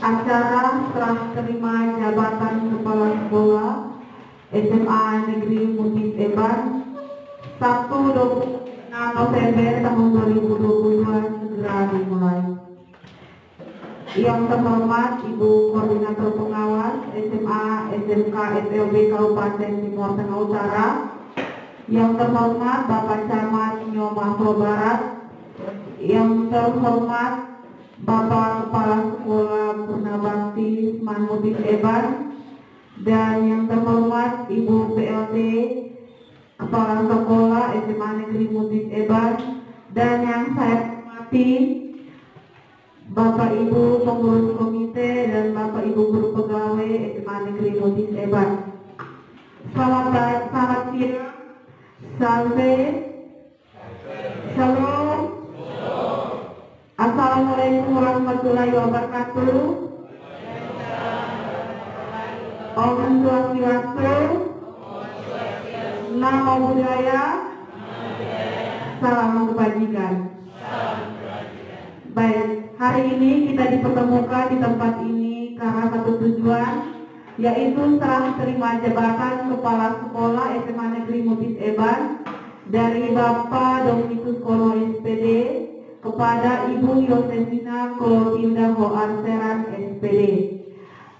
acara serah terima jabatan Kepala Sekolah SMA Negeri Mutis Eban Sabtu 26 November tahun 2022 segera dimulai. Yang terhormat Ibu Koordinator Pengawas SMA SMK SLB Kabupaten Timur Tengah Utara, yang terhormat Bapak Camat Nyo Mahfud Barat, yang terhormat Bapak Kepala Sekolah Purnabakti Seman Mutis Eban, dan yang terhormat Ibu PLT Kepala Sekolah SMA Negeri Mutis Eban, dan yang saya hormati Bapak Ibu pengurus komite dan Bapak Ibu guru pegawai SMA Negeri Mutis Eban. Selamat siang, salve, shalom, assalamualaikum warahmatullahi wabarakatuh. Om Swastiastu, Namo Buddhaya, salam kebajikan. Baik, hari ini kita dipertemukan di tempat ini karena satu tujuan, yaitu serah terima jabatan Kepala Sekolah SMA Negeri Mutis Eban dari Bapak Dominikus Kolo SPD kepada Ibu Yosefina Kolotinda Hoar Seran SPD.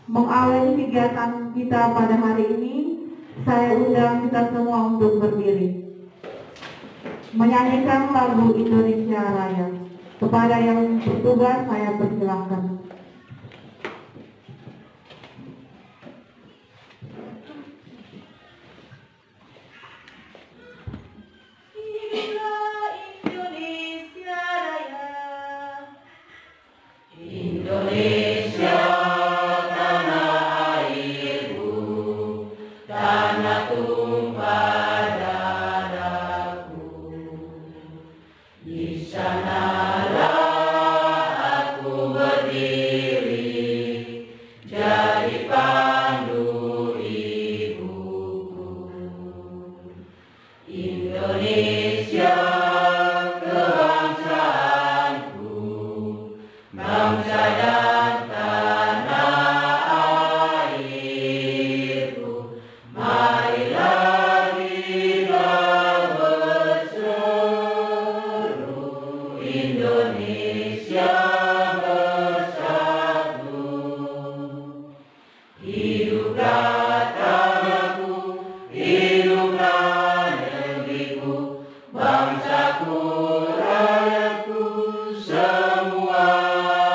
Mengawali kegiatan kita pada hari ini, saya undang kita semua untuk berdiri menyanyikan lagu Indonesia Raya. Kepada yang bertugas saya persilahkan. Inilah Indonesia Raya, Indonesia tanah airku, tanah tumpah darahku. Di sanalah aku berdiri, jadi pandu ibuku. Indonesia kebangsaanku, bangsa dan tanah airku. Marilah kita berseru, Indonesia bersatu. Hiduplah tanahku, hiduplah negeriku, bangsaku, rakyatku semuanya.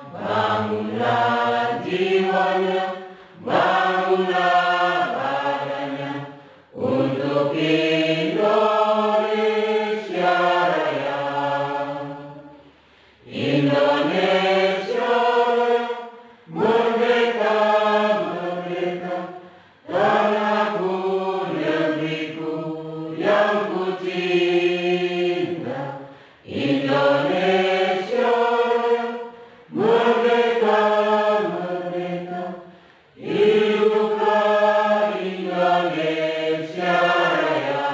Bangunlah jiwanya, bangunlah badannya untuk Indonesia Raya. Indonesia Raya, merdeka, merdeka, tanahku, negeriku yang ku cinta. Indonesia Raya, merdeka, merdeka, hiduplah Indonesia Raya.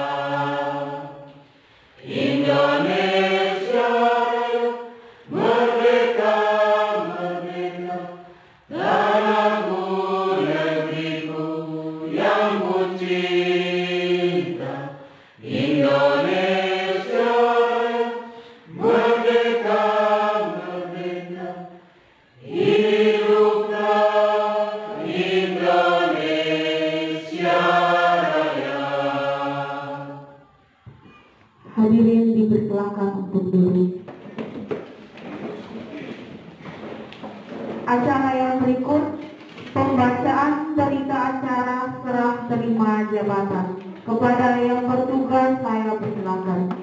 Indonesia Raya, merdeka, merdeka, tanahku, negeriku yang ku cinta. Indonesia Raya, merdeka, merdeka, hiduplah Indonesia Raya. Hadirin dipersilakan untuk duduk. Acara yang berikut, pembacaan berita acara serah terima jabatan. Kepada yang bertugas saya persilakan.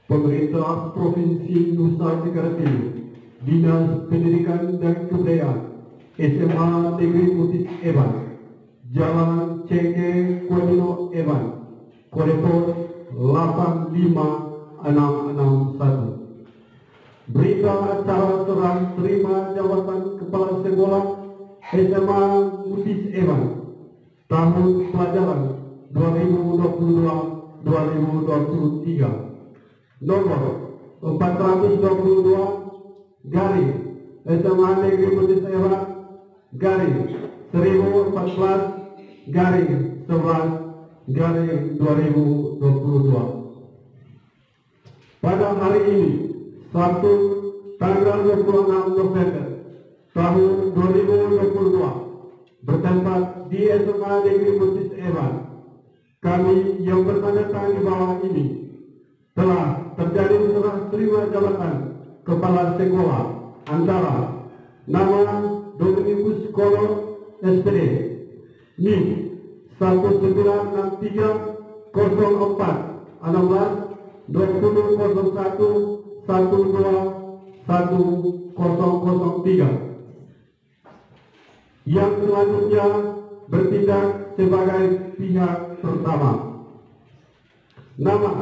Pemerintah Provinsi Nusa Tenggara Timur, Dinas Pendidikan dan Kebudayaan, SMA Negeri Mutis Eban, Jalan Cenge Kodino Eban, Koridor 85 661. Berita acara serah terima jabatan Kepala Sekolah SMA Mutis Eban tahun pelajaran 2022-2023 nomor 422 garing SMA Negeri Mutis Eban garing 1014 garing 11 garing 2022. Pada hari ini, Sabtu tanggal 26 November tahun 2022, bertempat di SMA Negeri Mutis Eban, kami yang bertanda tangan di bawah ini telah terjadi serah terima jabatan Kepala Sekolah antara nama Dominikus Kolor SPD NIM 1963 04 16 2001 12 1003 yang selanjutnya bertindak sebagai pihak pertama. Nama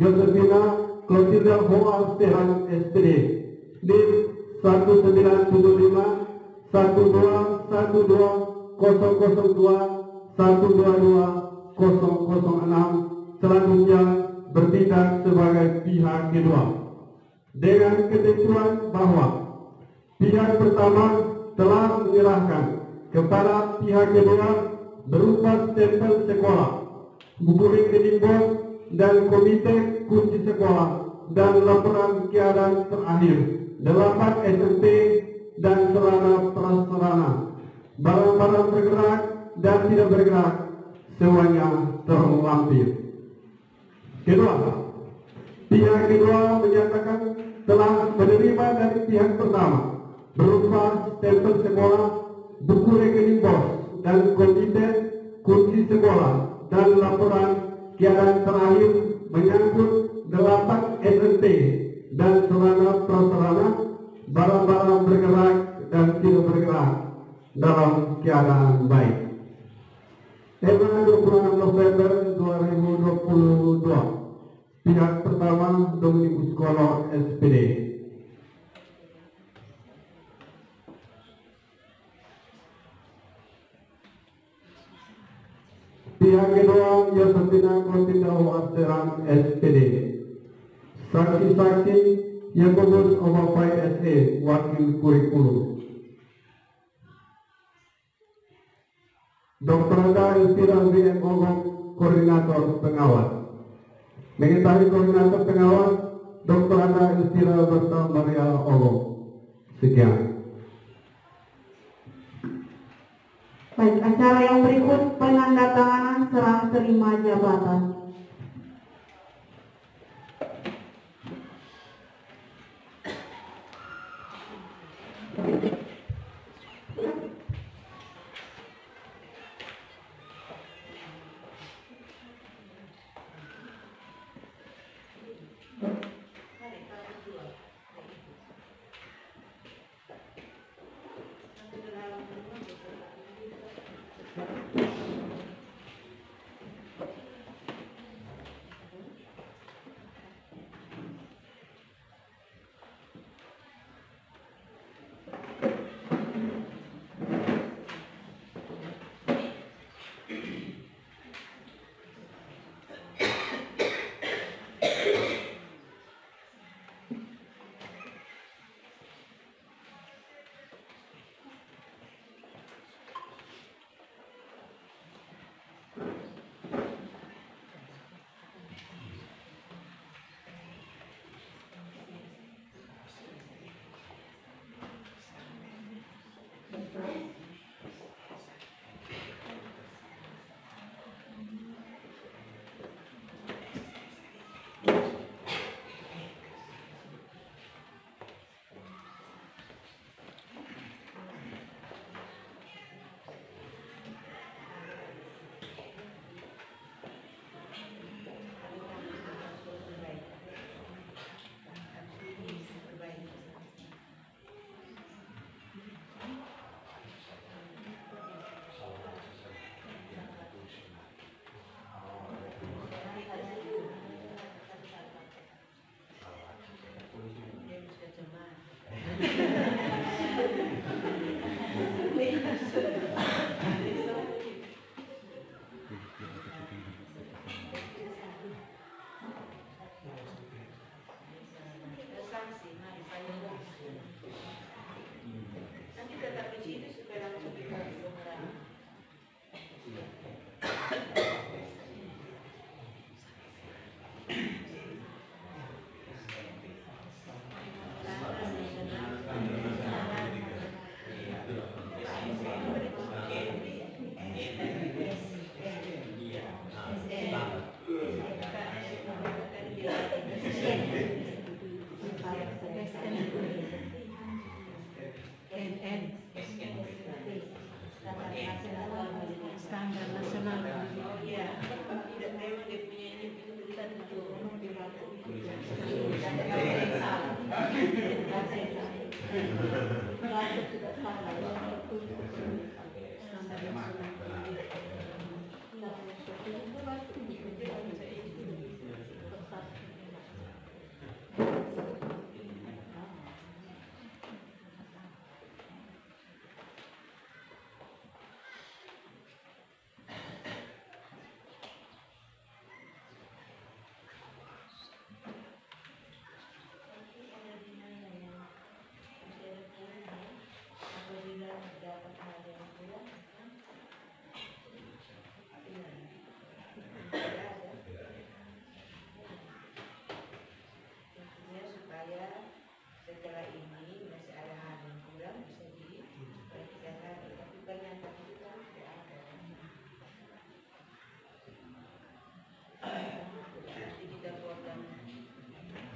Yosefina Clotilda Hoa Sehan SPD NIM 1975 12 12 002 122 006 selanjutnya bertindak sebagai pihak kedua dengan ketentuan bahwa pihak pertama telah menyerahkan kepada pihak kedua berupa stempel sekolah, buku rekening bos dan komite kunci sekolah dan laporan keadaan terakhir 8 SMP dan sarana prasarana, barang-barang bergerak dan tidak bergerak semuanya terlampir. Kedua, pihak kedua menyatakan telah menerima dari pihak pertama berupa stempel sekolah, buku rekening bos dan komite kunci sekolah dan laporan keadaan terakhir menyangkut 8 SMP dan sarana prasarana, barang-barang bergerak dan tidak bergerak dalam keadaan baik. Tanggal 26 November 2022, pihak pertama Dominikus Kolor SPD. Pihak kedua Yosefina Clotilda Hoa Sehan SPD. Saksi-saksi Yakobus Omafai SE, Wakil Kurikulum. Dr. Anda Elvira WM Ogong, Koordinator Pengawas. Mengetahui Koordinator Pengawas, Dr. Anda Elvira Berta Maria Ogong. Sekian. Baik, acara yang berikut penandatanganan serah terima jabatan.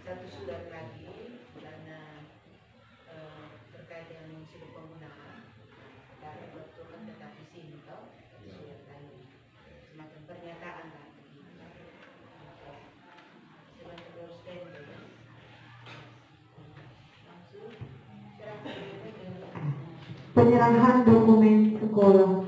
satu surat lagi karena terkait dengan seluruh penggunaan dari betulkan tetap di sini toh surat lagi semacam pernyataan lah semacam dosen langsung Penyerahan dokumen sekolah.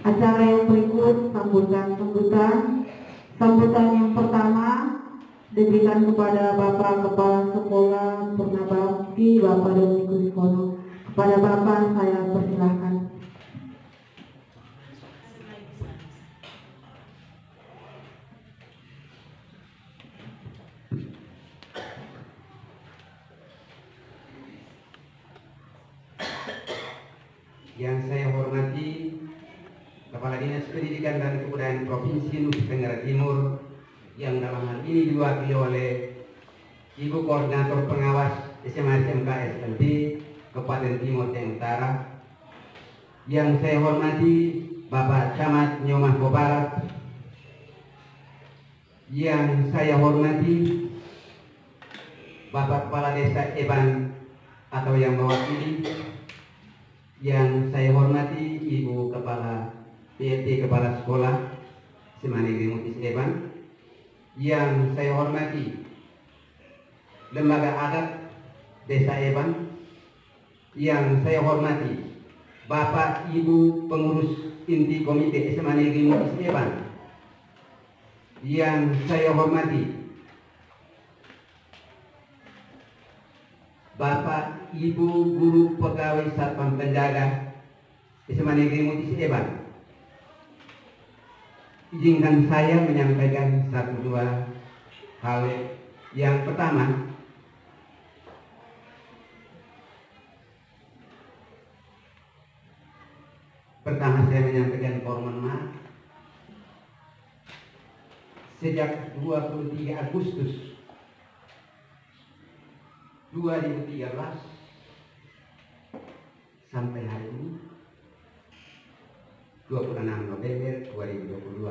Acara yang berikut sambutan yang pertama diberikan kepada Bapak Kepala Sekolah Purnabakti Bapak Dominikus Kono. Kepada Bapak saya persilahkan. Yang saya hormati Kepala Dinas Pendidikan dan Kebudayaan Provinsi Nusa Tenggara Timur yang dalam hal ini diwakili oleh Ibu Koordinator Pengawas SMA SMK SMT Kabupaten Timur Tengah Utara. Yang saya hormati Bapak Camat Nyomah Barat. Yang saya hormati Bapak Kepala Desa Eban atau yang mewakili. Yang saya hormati Ibu Kepala PLT Kepala Sekolah SMA Negeri Mutis Eban. Yang saya hormati Lembaga Adat Desa Eban. Yang saya hormati Bapak Ibu Pengurus Inti Komite SMA Negeri Mutis Eban. Yang saya hormati Bapak Ibu Guru Pegawai Satpam Penjaga SMA Negeri Mutis Eban. Izinkan saya menyampaikan satu dua hal. Yang pertama, saya menyampaikan permohonan maaf. Sejak 23 Agustus 2013 sampai hari ini 26 November 2022,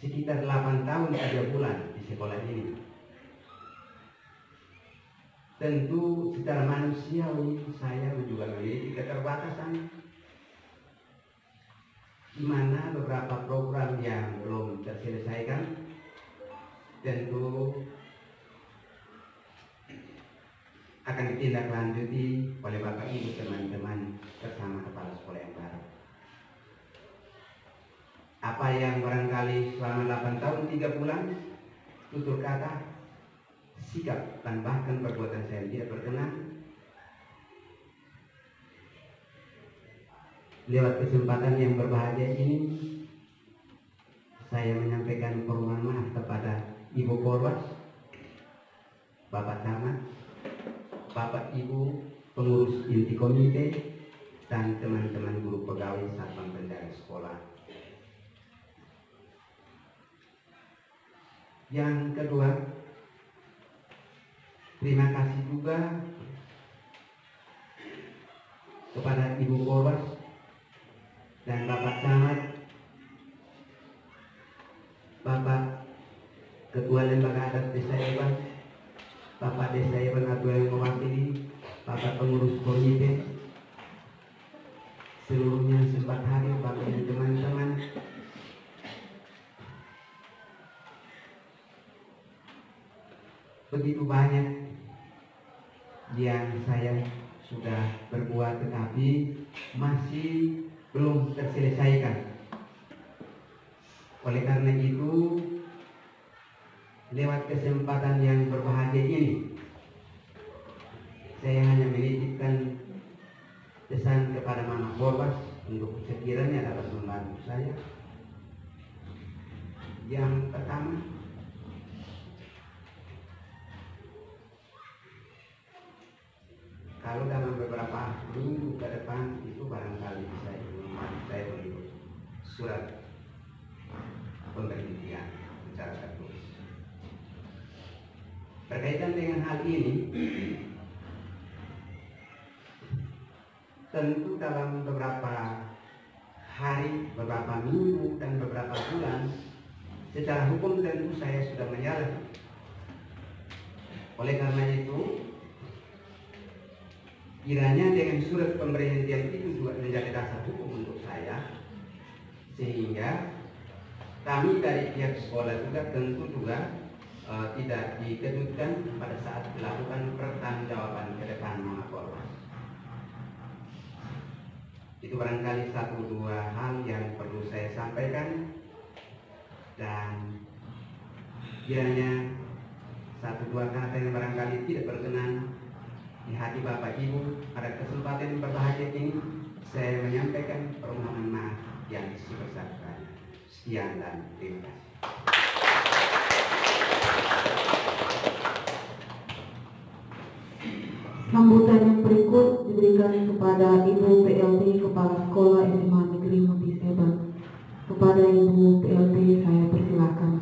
sekitar 8 tahun 3 bulan di sekolah ini. Tentu secara manusiawi saya juga memiliki keterbatasan, di mana beberapa program yang belum terselesaikan tentu akan ditindaklanjuti oleh Bapak Ibu teman-teman bersama Kepala Sekolah yang baru. Apa yang barangkali selama 8 tahun 3 bulan tutur kata sikap dan bahkan perbuatan saya yang tidak berkenan. Lewat kesempatan yang berbahagia ini, saya menyampaikan permohonan maaf kepada Ibu Korwas, Bapak Camat, Bapak Ibu pengurus inti komite, dan teman-teman guru pegawai satpam penjaga sekolah. Yang kedua, terima kasih juga kepada Ibu Korwas dan Bapak Camat, Bapak Ketua Lembaga Adat Desa Eban, Bapak Desa Eban atau yang mewakili, Bapak pengurus komite, seluruhnya sempat hadir, Bapak dan teman-teman. Begitu banyak yang saya sudah berbuat tetapi masih belum terselesaikan. Oleh karena itu, lewat kesempatan yang berbahagia ini, saya hanya menitipkan pesan kepada Mama Korwas untuk sekiranya dapat membantu saya. Yang pertama, kalau dalam beberapa minggu ke depan itu barangkali saya untuk surat pemberhentian secara tertulis. Berkaitan dengan hal ini, tentu dalam beberapa hari, beberapa minggu, dan beberapa bulan, secara hukum tentu saya sudah menyalahi. Oleh karena itu, kiranya dengan surat pemberhentian itu juga menjadi dasar hukum untuk saya, sehingga kami dari pihak sekolah juga tentu juga tidak dikejutkan pada saat dilakukan pertanggungjawaban ke depan Mama Korwas. Itu barangkali satu dua hal yang perlu saya sampaikan, dan kiranya satu dua kata yang barangkali tidak berkenan di hati Bapak Ibu pada kesempatan yang berbahagia ini, saya menyampaikan permohonan maaf yang sebesar-besarnya. Sekian dan terima kasih. Sambutan yang berikut diberikan kepada Ibu PLT Kepala Sekolah SMA Negeri Mutis Eban. Kepada Ibu PLT saya persilakan.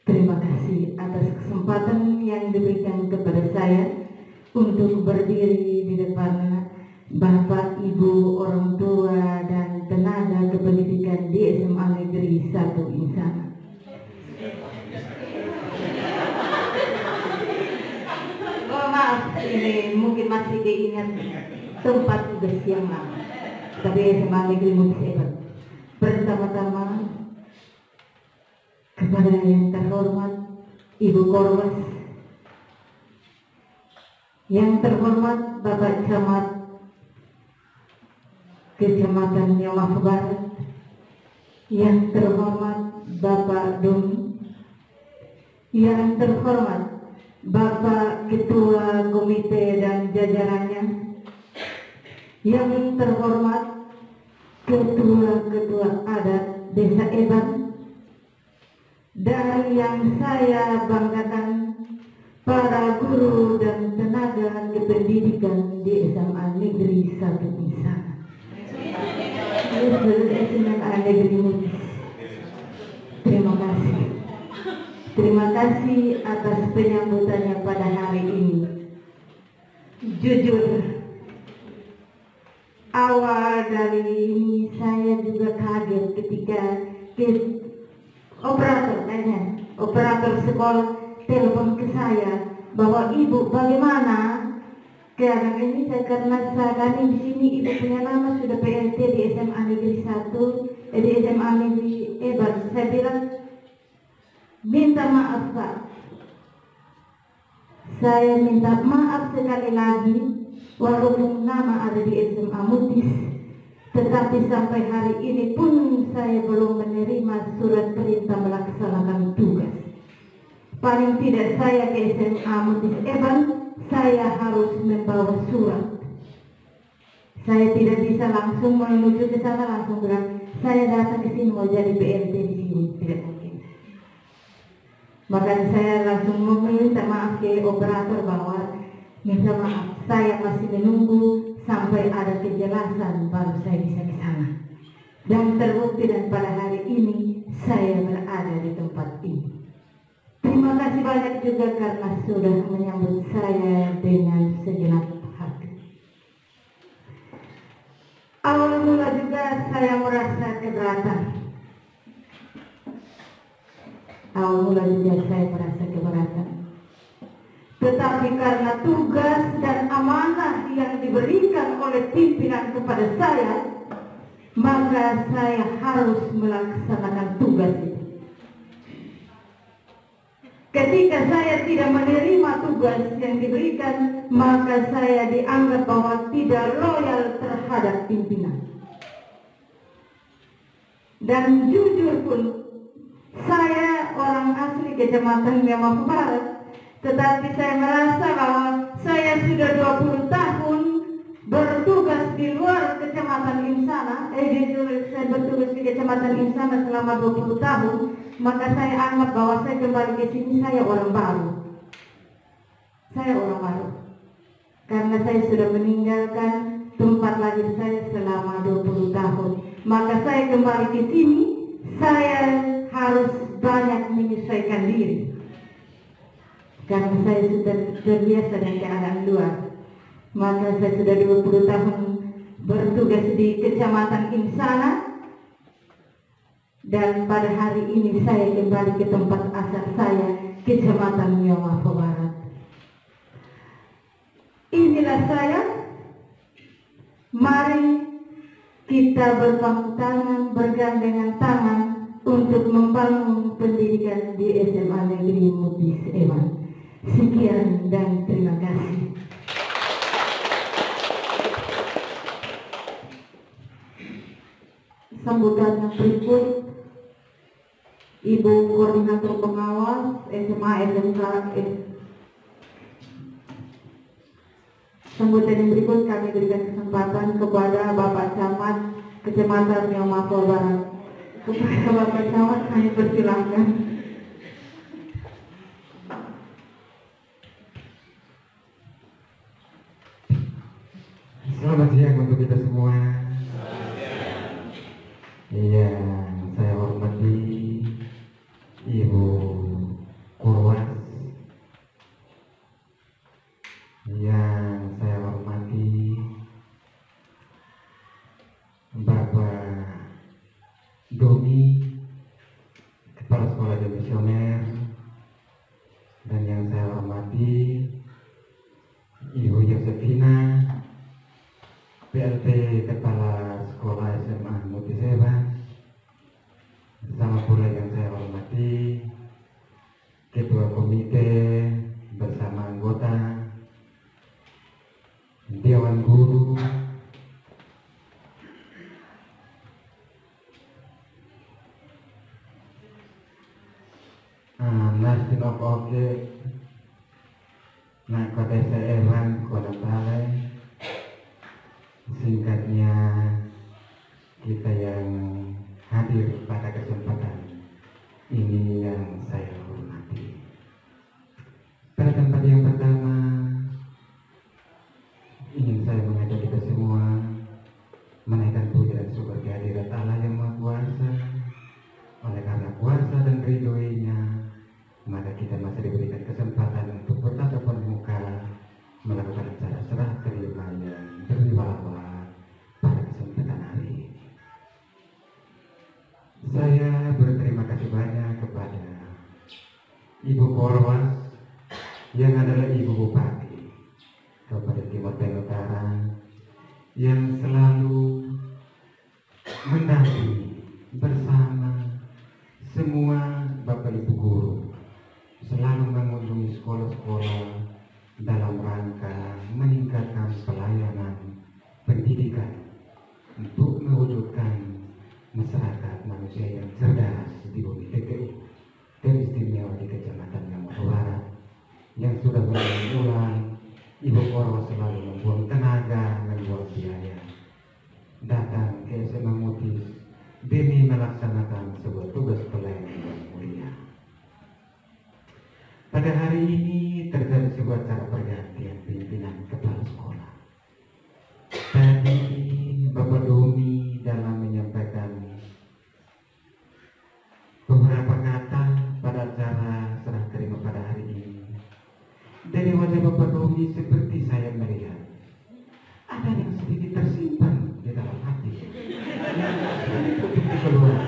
Terima kasih atas kesempatan yang diberikan kepada saya untuk berdiri di depan Bapak, Ibu, orang tua, dan tenaga kependidikan di SMA Negeri 1 Insana. Oh, maaf, ini mungkin masih diingat tempat tugas yang lama. Tapi SMA Negeri Mutis Eban. Pertama-tama, kepada yang terhormat Ibu Korwas, yang terhormat Bapak Camat Kecamatan Nyomah Barat, yang terhormat Bapak Doni, yang terhormat Bapak Ketua Komite dan jajarannya, yang terhormat Ketua-Ketua Adat Desa Eban, dan yang saya banggakan para guru dan tenaga kependidikan di SMA Negeri 1 Insana. SMA Negeri Mutis. Terima kasih. Terima kasih atas penyambutannya pada hari ini. Jujur, awal dari ini saya juga kaget ketika operator sekolah telepon ke saya bahwa Ibu bagaimana keadaan ini, karena kami di sini Ibu punya nama sudah PLT di SMA Negeri 1, di SMA Negeri Eban. Saya bilang minta maaf Pak, Saya minta maaf sekali lagi, walaupun nama ada di SMA Mutis, tetapi sampai hari ini pun saya belum menerima surat perintah melaksanakan tugas. Paling tidak saya ke SMA Mutis Eban, saya harus membawa surat. Saya tidak bisa langsung menuju ke sana langsung bilang, saya datang ke sini mau jadi BLT di sini, tidak mungkin. Makanya saya langsung meminta maaf ke operator bahwa minta maaf, saya masih menunggu sampai ada kejelasan baru saya bisa ke sana. Dan terbukti dan pada hari ini saya berada di tempat ini. Terima kasih banyak juga karena sudah menyambut saya dengan segenap hati. Awal mula juga saya merasa keberatan. Tetapi karena tugas dan amanah yang diberikan oleh pimpinan kepada saya, maka saya harus melaksanakan tugas itu. Ketika saya tidak menerima tugas yang diberikan, maka saya dianggap bahwa tidak loyal terhadap pimpinan. Dan jujur pun, saya orang asli Kecamatan Miamau Barat, tetapi saya merasa bahwa saya sudah 20 tahun bertugas di luar Kecamatan Insana, saya bertugas di Kecamatan Insana selama 20 tahun, maka saya anggap bahwa saya kembali ke sini, saya orang baru. Karena saya sudah meninggalkan tempat lahir saya selama 20 tahun. Maka saya kembali ke sini, saya harus banyak menyesuaikan diri. Karena saya sudah terbiasa dengan keadaan luar. Maka saya sudah 20 tahun bertugas di Kecamatan Insana. Dan pada hari ini saya kembali ke tempat asal saya, Kecamatan Miamau Barat. Inilah saya. Mari kita berpangku tangan, bergandengan tangan untuk membangun pendidikan di SMA Negeri Mutis Eban. Sekian dan terima kasih. Sambutan yang berikut, Ibu Koordinator Pengawas SMA SMK. Sambutan yang berikut kami berikan kesempatan kepada Bapak Camat Kecamatan Miamau Barat. Kepada Bapak Camat kami persilahkan. Selamat siang untuk kita semua. Iya, saya hormati Ibu Kurwas. Yang saya hormati Bapak Doni, Kepala Sekolah Demisioner. Dan yang saya hormati Ibu Yosefina, PLT Kepala Sekolah SMA Mutis Eban. Sama pula yang saya hormati Ketua Komite bersama anggota Dewan Guru, Nasdin Oke, Nak Kota Eban, Kota Talai. Singkatnya, kita yang hadir pada kesempatan ini yang saya hormati. Pada tempat yang pertama, ingin saya mengajak kita semua menaikkan puja dan syukur kehadirat Allah yang Maha Kuasa. Oleh karena kuasa dan ridhoinya, maka kita masih diberikan kesempatan untuk bertatap muka melakukan acara serah terima yang berwibawa pada kesempatan hari ini. Saya berterima kasih banyak kepada Ibu Korwas yang adalah Ibu Bupati Kabupaten Timur Tengah Utara yang selalu mendampingi bersama semua Bapak Ibu guru, selalu mengunjungi sekolah-sekolah masyarakat manusia yang cerdas di bumi TPU teristimewa di Kecamatan Gampang Barat yang sudah berulang-ulang Ibu Koro selalu membuang tenaga, membuang biaya datang ke SMA Mutis demi melaksanakan sebuah tugas pelayanan yang mulia. Pada hari ini terjadi sebuah cara pergantian pimpinan kepala sekolah. Tadi Bapak Domi dalam menyampaikan beberapa kata pada acara serah terima pada hari ini. Dari wajah Bapak Domi seperti saya melihat ada yang sedikit tersimpan di dalam hati yang sedikit keluar.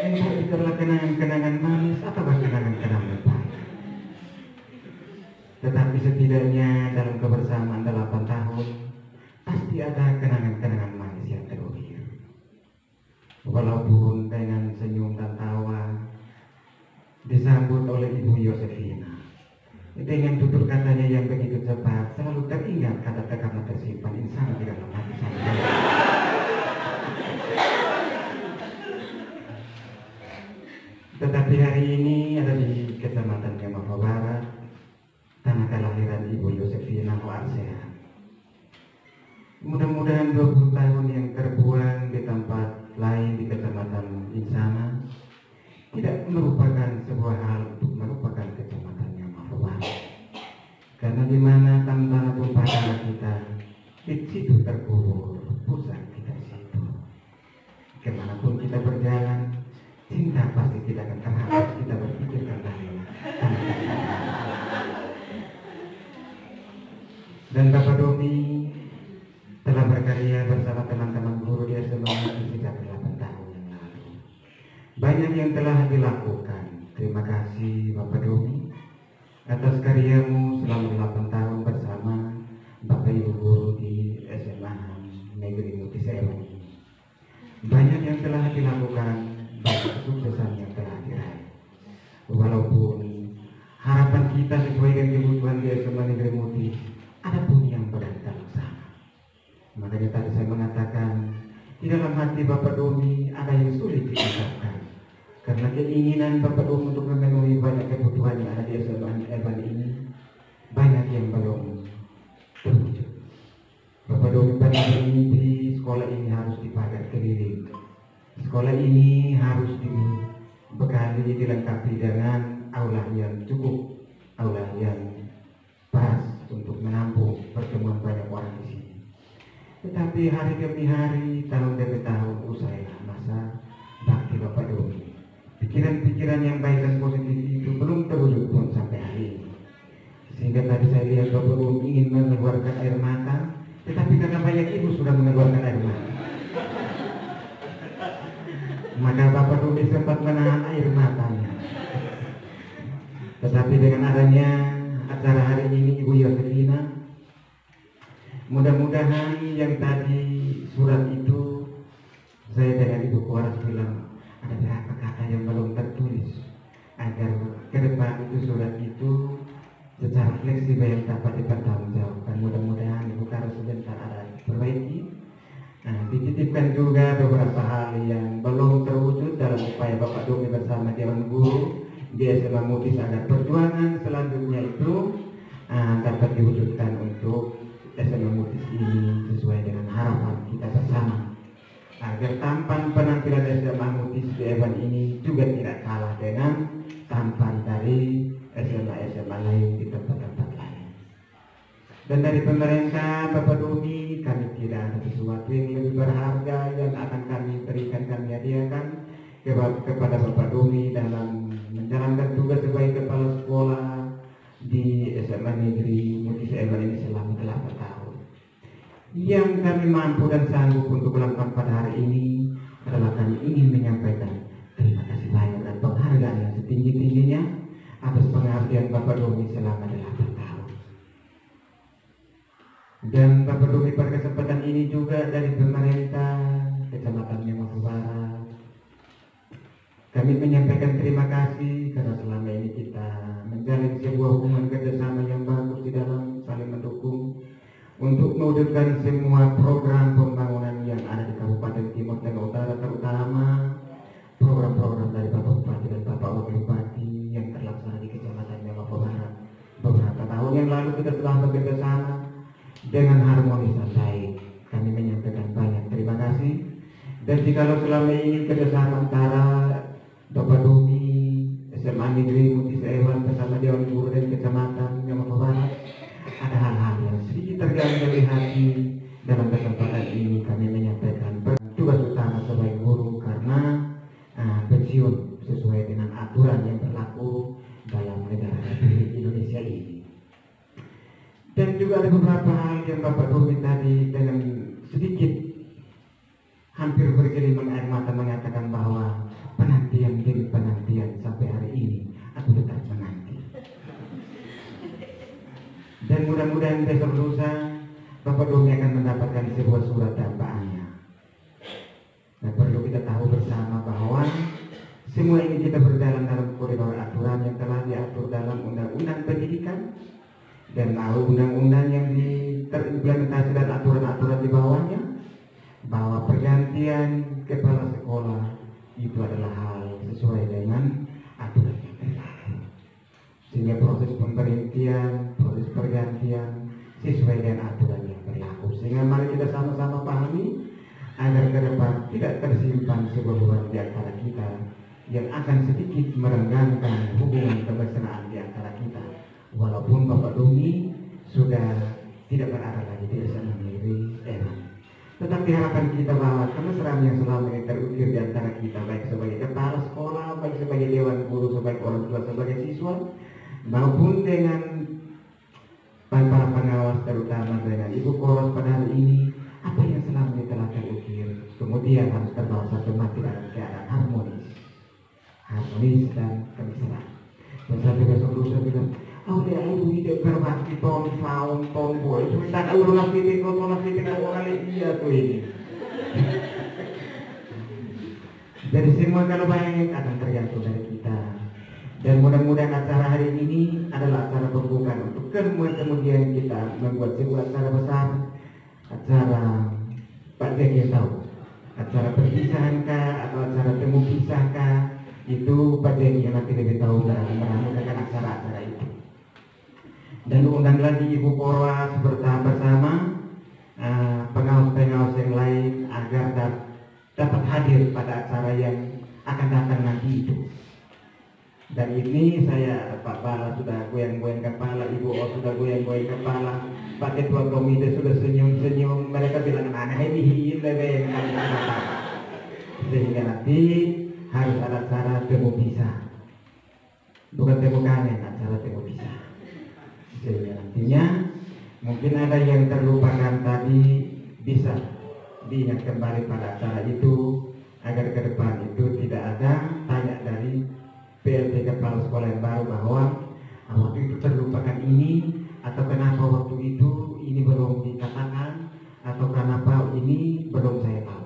Entah itu adalah kenangan-kenangan manis atau kenangan-kenangan pahit. Tetapi setidaknya dalam kebersamaan 8 tahun pasti ada kenangan-kenangan manis yang terukir. Walaupun dengan senyum dan tawa disambut oleh Ibu Yosefina dengan tutur katanya yang begitu cepat, selalu teringat kata karena tersimpan insan di dalam hati saya. Tetapi hari ini ada di Kecamatan Gampang Barat, tanah kelahiran Ibu Yosefina sehat. Mudah-mudahan 20 tahun yang terbuang di tempat lain di Kecamatan Insana tidak merupakan sebuah hal untuk merupakan Kecamatan Gampang Barat. Karena di mana tanah tumpah darah kita, di situ terkubur pusat kita di situ. Kemanapun kita berjalan, cinta pasti tidak akan terhapus, kita berpikir kembali. Dan Bapak Domi telah berkarya bersama teman-teman guru di SMA sejak 8 tahun yang lalu. Banyak yang telah dilakukan. Terima kasih Bapak Domi atas karyamu selama 8 tahun bersama Bapak Ibu guru di SMA Negeri Mutis Eban ini. Banyak yang telah dilakukan, banyak kesuksesan yang telah diraih. Walaupun harapan kita sesuai dengan kebutuhan di SMA Negeri Mutis, ada pun yang berada di sana. Makanya tadi saya mengatakan di dalam hati Bapak Domi ada yang sulit diungkapkan. Karena keinginan Bapak Domi untuk memenuhi banyak kebutuhan yang ada di SMA Eban ini banyak yang belum terwujud. Bapak Domi pernah bermimpi sekolah ini harus dipagar keliling. Sekolah ini harus dibekali, dilengkapi dengan aula yang cukup, aula yang pas untuk menampung pertemuan banyak orang di sini. Tetapi hari demi hari, tahun demi tahun, usailah masa bakti Bapak Domi. Pikiran-pikiran yang baik dan positif itu belum terwujud pun sampai hari ini. Sehingga tadi saya lihat Bapak Domi ingin mengeluarkan air mata, tetapi karena banyak ibu sudah mengeluarkan air mata, maka Bapak Domi sempat menahan air matanya. Tetapi dengan adanya acara hari ini Ibu Yosefina, mudah-mudahan yang tadi surat itu saya dengan Ibu Kuaras bilang ada beberapa kata yang belum tertulis agar ke depan itu surat itu secara fleksibel yang dapat dipertanggungjawabkan. Mudah-mudahan Ibu Kuaras sebentar ada perbaiki. Nah, dititipkan juga beberapa hal yang belum terwujud dalam upaya Bapak Domi bersama Dewan Guru di SMA Mutis agar perjuangan selanjutnya itu dapat diwujudkan untuk SMA Mutis ini sesuai dengan harapan kita bersama, agar tampan penampilan SMA Mutis di Eban ini juga tidak kalah dengan tampan dari SMA lain di tempat-tempat lain. Dan dari pemerintah Bapak Domi, kami tidak ada sesuatu yang lebih berharga yang akan kami berikan, kami hadiahkan kepada Bapak Domi dalam menjalankan tugas sebagai kepala sekolah di SMA Negeri Mutis Eban ini selama 8 tahun. Yang kami mampu dan sanggup untuk melakukan pada hari ini adalah kami ingin menyampaikan terima kasih banyak dan penghargaan yang setinggi-tingginya atas pengabdian Bapak Domi selama 8 tahun. Dan Bapak Domi pada kesempatan ini juga dari pemerintah Kecamatan Gampang Barat, kami menyampaikan terima kasih karena selama ini kita menjalin sebuah hubungan kerjasama yang bagus di dalam saling mendukung untuk mewujudkan semua program pembangunan yang Dan jikalau selama ini kerjasama antara Bapak Domi, SMA Negeri Mutis Ewan bersama Dewan Guru dan Kecamatan Jakarta Barat, ada hal-hal yang sedikit terganggu dari hati. Dalam kesempatan ini kami menyampaikan tugas utama sebagai guru karena pensiun sesuai dengan aturan yang berlaku dalam negara Republik Indonesia ini. Dan juga ada beberapa hal yang Bapak Domi tadi dengan sedikit hampir bergelimang air mata mengatakan bahwa penantian demi penantian sampai hari ini aku tetap menanti. Dan mudah-mudahan besok lusa Bapak Domi akan mendapatkan sebuah surat dampaannya. Nah, perlu kita tahu bersama bahwa semua ini kita berjalan dalam koridor aturan yang telah diatur dalam Undang-Undang Pendidikan dan undang-undang yang terimplementasi dan aturan-aturan di bawahnya, bahwa pergantian kepala sekolah itu adalah hal sesuai dengan aturan yang berlaku. Sehingga proses pemberhentian, proses pergantian sesuai dengan aturan yang berlaku. Sehingga mari kita sama-sama pahami agar ke depan tidak tersimpan sebuah beban di antara kita yang akan sedikit merenggangkan hubungan kemesraan di antara kita. Walaupun Bapak Domi sudah tidak berada lagi di SMA Negeri Ewan, tetapi harapan kita bahwa kemesraan yang selama ini terukir di antara kita, baik sebagai kepala sekolah, baik sebagai dewan guru, sebagai orang tua, sebagai siswa, maupun dengan para pengawas, terutama dengan Ibu Koros pada hari ini, apa yang selama ini telah terukir kemudian harus terbawa satu mati dalam keadaan harmonis dan kemesraan. Dan sampai besok lusa bilang, dia itu tidak berbakti ton boy, sudah kalau nafitik orang iya tuh ini. Jadi semua kalau bayangin akan tergantung dari kita. Dan mudah-mudahan acara hari ini adalah acara pembukaan untuk kemudian kita membuat sebuah acara besar, acara Pak Jeki tahu, acara perpisahan kah atau acara temu pisah kah, itu Pak Jeki yang nanti lebih tahu meramukan acara-acara itu. Dan undang lagi Ibu Koras bersama pengawas-pengawas yang lain agar dapat hadir pada acara yang akan datang nanti itu. Dan ini saya, Pak Bala sudah goyang-goyang kepala, Ibu O sudah goyang-goyang kepala, Pak Ketua Komite sudah senyum-senyum, mereka bilang anak ini lebih sehingga nanti harus ada acara temu pisah, bukan temu kangen, acara temu pisah. Sehingga nantinya mungkin ada yang terlupakan tadi bisa diingat kembali pada acara itu agar ke depan itu tidak ada tanya dari PLT kepala sekolah yang baru bahwa waktu itu terlupakan ini atau kenapa waktu itu ini belum dikatakan atau kenapa ini belum saya tahu,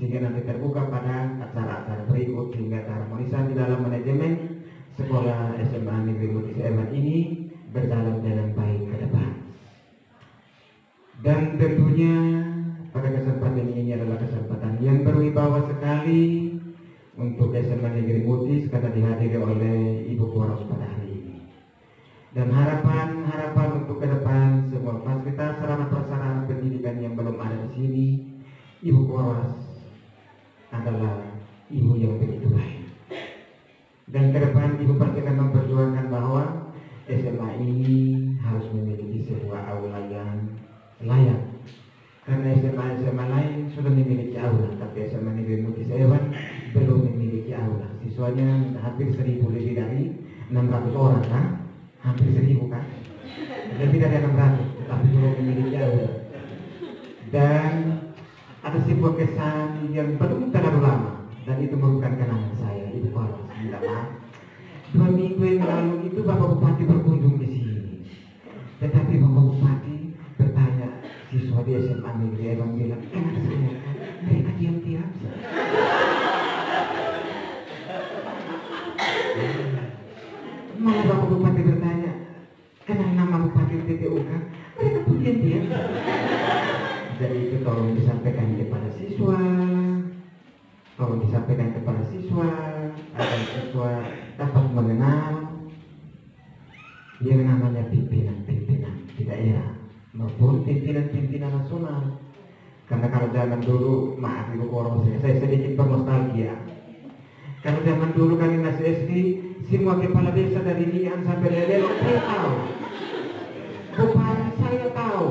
sehingga nanti terbuka pada acara-acara berikut sehingga keharmonisan di dalam manajemen sekolah SMA Negeri Mutis Ewan ini berjalan dengan baik ke depan. Dan tentunya pada kesempatan ini adalah kesempatan yang berwibawa sekali untuk SMA Negeri Mutis karena dihadiri oleh Ibu Koros pada hari ini. Dan harapan untuk ke depan semua fasilitas sarana prasarana pendidikan yang belum ada di sini, Ibu Koros adalah ibu yang begitu baik. Dan ke depan Ibu pasti akan memperjuangkan bahwa SMA ini harus memiliki sebuah aula yang layak. Karena SMA lain sudah memiliki aula, tapi SMA Negeri Mutis Ewan belum memiliki aula. Siswanya hampir 1.000, lebih dari 600 orang kan? Hampir 1.000 kan? Lebih dari 600, tapi belum memiliki aula. Dan ada sebuah kesan yang belum terlalu lama, dan itu merupakan kenangan saya, Ibu Koros. Tidak maaf. 2 minggu yang lalu itu Bapak Bupati berkunjung di sini. Tetapi Bapak Bupati bertanya siswa di SMA Negeri Ewan bilang, enak saya kan? Mereka diam-diam. Malah Bapak Bupati bertanya, kenal nama Bupati PTU kan? Mereka pun diam-diam. Jadi itu tolong disampaikan kepada siswa, agar siswa dapat mengenal yang namanya pimpinan-pimpinan di daerah maupun pimpinan-pimpinan nasional. Karena kalau zaman dulu, maaf Ibu Koro, saya sedikit bernostalgia. Kalau zaman dulu kami masih SD, semua kepala desa dari Nian sampai Lelelo saya tahu. Bupati saya tahu,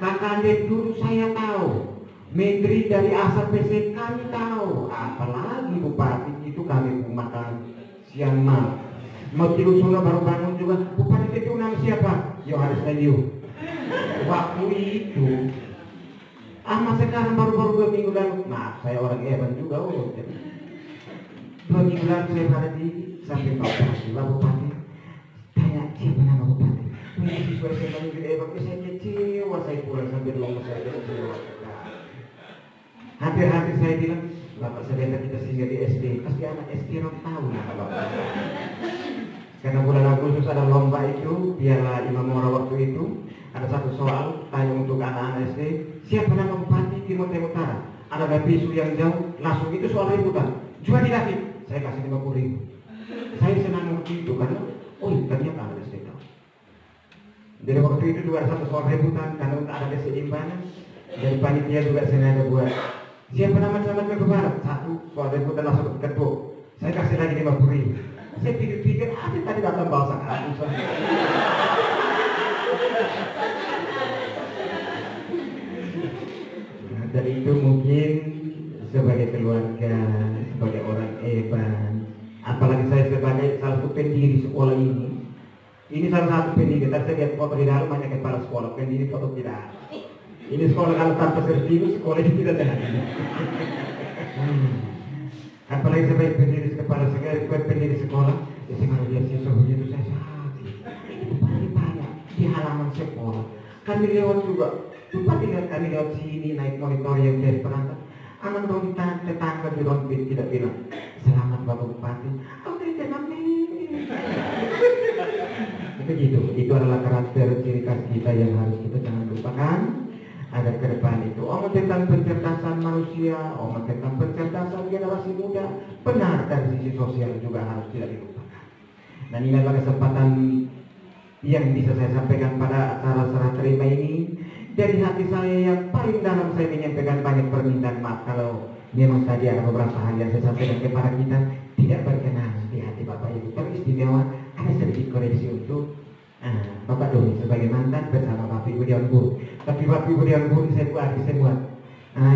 Kakandek dulu saya tahu, Menteri dari asal PC kami tahu. Apalagi Bupati itu kami makan siang malam. Mau tidur sudah baru bangun juga. Bupati itu nama siapa? Yohanes Leniu. Waktu itu, sekarang baru 2 minggu lalu. Maaf, saya orang Evan juga. 2 minggu lalu saya berada di samping Pak Bupati. Tanya siapa nama Bupati? Ini siswa SMA di Evan. Saya kecewa, saya pulang sambil lomba saya kecewa. Hampir-hampir saya bilang, Bapak sebentar kita singgah di SD. Pasti anak SD orang tahu nama Bapak. Karena bulan Agustus ada lomba itu, Piala Imam Mora waktu itu. Ada satu soal tanya untuk anak-anak SD, siapa nama Bupati Timur Utara? Ada bisu yang jauh, langsung itu soal rebutan. Jual di David, saya kasih 50.000. Saya senang waktu itu karena, ternyata ada SD tahu. Jadi waktu itu juga ada satu soal rebutan karena ada keseimbangan. Jadi panitia juga sengaja buat siapa nama selamat ke barat? Satu soal rebutan langsung ketua. Saya kasih lagi 50.000. Saya pikir-pikir, tadi datang bahasa kampus. Dan itu mungkin sebagai keluarga, sebagai orang Evan, apalagi saya sebagai salah satu pendiri sekolah ini. Ini salah satu pendiri, tadi saya lihat foto di dalam banyak kepala sekolah, pendiri foto tidak. Ini sekolah kalau tanpa sertifikat, sekolah ini tidak sehat. Apalagi sebagai pendiri pendiri sekolah, jadi kalau dia siswa begitu saya sakit. Itu paling banyak di halaman sekolah. Kami lewat juga. Bupati lihat kami lewat sini naik monitor yang dari perangkat. Anak dong tetangga di Rompit tidak bilang selamat Bapak Bupati. Begitu. Itu adalah karakter ciri khas kita yang harus kita jangan lupakan. Ada ke depan itu. Omong tentang pencerdasan manusia, omong tentang pencerdasan generasi muda. Benar dari sisi sosial juga harus tidak dilupakan. Dan ini adalah kesempatan yang bisa saya sampaikan pada acara serah terima ini. Dari hati saya yang paling dalam saya menyampaikan banyak permintaan maaf kalau memang tadi ada beberapa hal yang saya sampaikan kepada kita tidak berkenan di hati Bapak Ibu. Tapi istimewa ada sedikit koreksi untuk Bapak Doni sebagai mantan bersama Bapak Ibu Dewan Guru. Tapi Bapak Ibu Dewan Guru saya buat.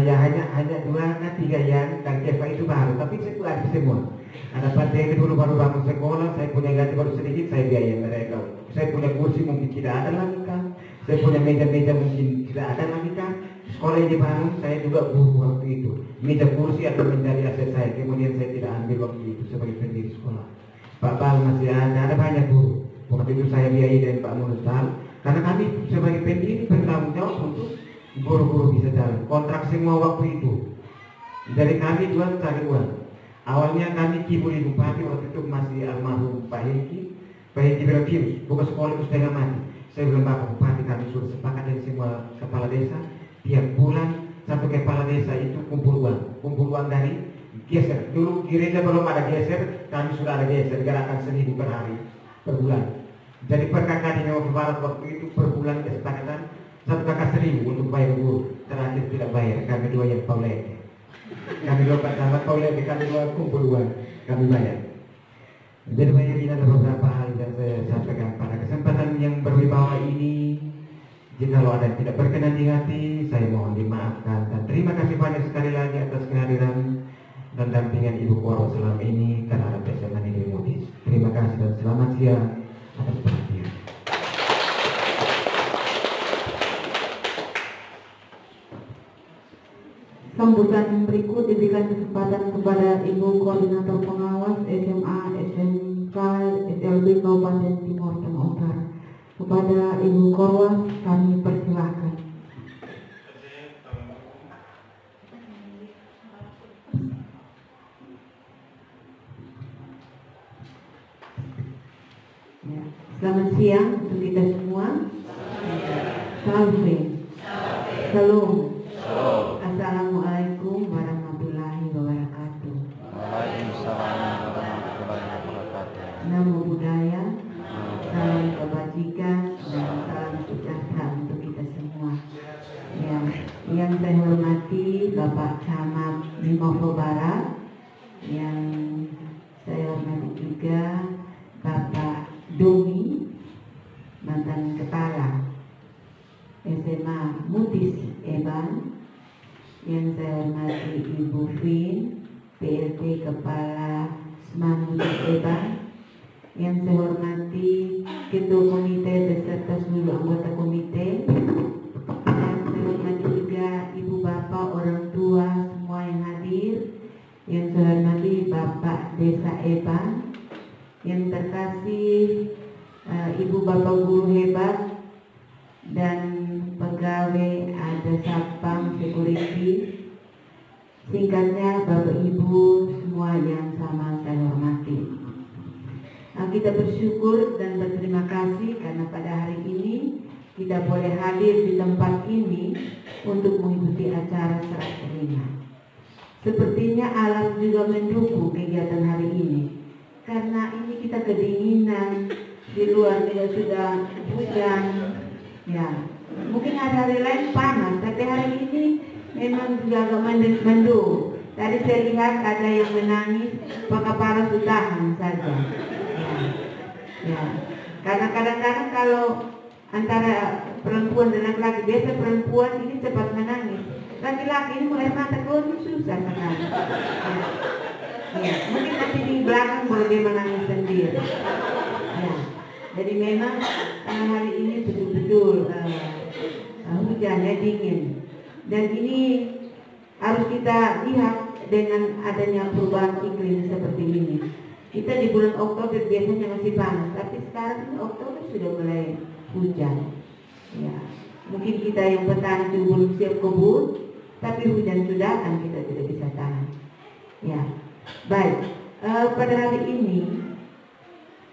Ya hanya 2 atau 3 yang dan Keva itu baru, tapi saya buat semua. Ada Pak Dewi dulu baru bangun sekolah, saya punya gaji baru sedikit, saya biaya mereka. Saya punya kursi mungkin tidak ada lagi kan. Saya punya meja-meja mungkin tidak ada lagi kan. Sekolah ini bangun, saya juga guru waktu itu. Meja kursi atau menjadi aset saya, kemudian saya tidak ambil waktu itu sebagai pendiri sekolah. Pak Bal masih ada banyak guru. Waktu itu saya biayai dari Pak Munusal, karena kami sebagai pendiri bertanggung jawab untuk guru-guru bisa jalan. Kontrak semua waktu itu. Dari kami jual cari uang. Awalnya kami kibuli Bupati waktu itu masih almarhum Pak Heki bilang virus, buka sekolah itu setengah mati. Saya bilang Bapak Bupati kami sudah sepakat dengan semua kepala desa, tiap bulan satu kepala desa itu kumpul uang dari geser. Dulu gereja belum ada geser, kami sudah ada geser, gerakan 1.000 per hari, per bulan. Jadi per kakak di Jawa Barat waktu itu per bulan kesepakatan 1 kakak 1.000 untuk bayar guru. Terakhir tidak bayar, kami 2 yang paulet. Kami 2 sama paulet, kami 2 kumpul uang, kami bayar. Jadi banyak ini ada beberapa hal yang saya sampaikan pada kesempatan yang berwibawa ini. Jika ada yang tidak berkenan di hati, saya mohon dimaafkan. Dan terima kasih banyak sekali lagi atas kehadiran dan dampingan Ibu Koro selama ini karena ada SMA Negeri Mutis. Terima kasih dan selamat siang atas perhatian. Sambutan berikut diberikan kesempatan kepada Ibu Koordinator Pengawas SMA SMK SLB Kabupaten Timur Tengah Utara. Kepada Ibu Korwas kami persilahkan. Ya, selamat siang untuk kita semua. Salam. Assalamualaikum warahmatullahi wabarakatuh. Waalaikumsalam warahmatullahi wabarakatuh. Namo Buddhaya, salam kebajikan dan salam sejahtera untuk kita semua. Yang saya hormati Bapak Camat Limopo Barat, yang saya hormati juga Bapak Domi, mantan Kepala SMA Mutis Eban, yang saya hormati Ibu Vin, PLT Kepala SMA Mutis Eban, yang saya hormati Ketua Komite beserta seluruh anggota komite, dan saya hormati juga Ibu Bapak, orang tua semua yang hadir, yang saya hormati Bapak Desa Eban, yang terkasih Ibu Bapak guru hebat dan pegawai, ada satpam, security, singkatnya Bapak Ibu semua yang sama saya hormati. Kita bersyukur dan berterima kasih karena pada hari ini kita boleh hadir di tempat ini untuk mengikuti acara serah terima. Sepertinya alam juga mendukung kegiatan hari ini, karena ini kita kedinginan, di luar juga sudah hujan, ya mungkin hari lain panas, tapi hari ini memang juga agak mendung. Tadi saya lihat ada yang menangis, maka para tahan saja. Ya, karena kadang-kadang kalau antara perempuan dan laki-laki, biasa perempuan ini cepat menangis, laki-laki ini mulai mata keluar susah sekali. Ya, mungkin nanti di belakang boleh dia menangis sendiri. Ya, jadi memang hari ini betul-betul hujannya dingin, dan ini harus kita lihat dengan adanya perubahan iklim seperti ini. Kita di bulan Oktober biasanya masih panas, tapi sekarang ini Oktober sudah mulai hujan. Ya, mungkin kita yang petani itu belum siap kebun, tapi hujan sudah kan kita tidak bisa tahan. Ya, baik. Pada hari ini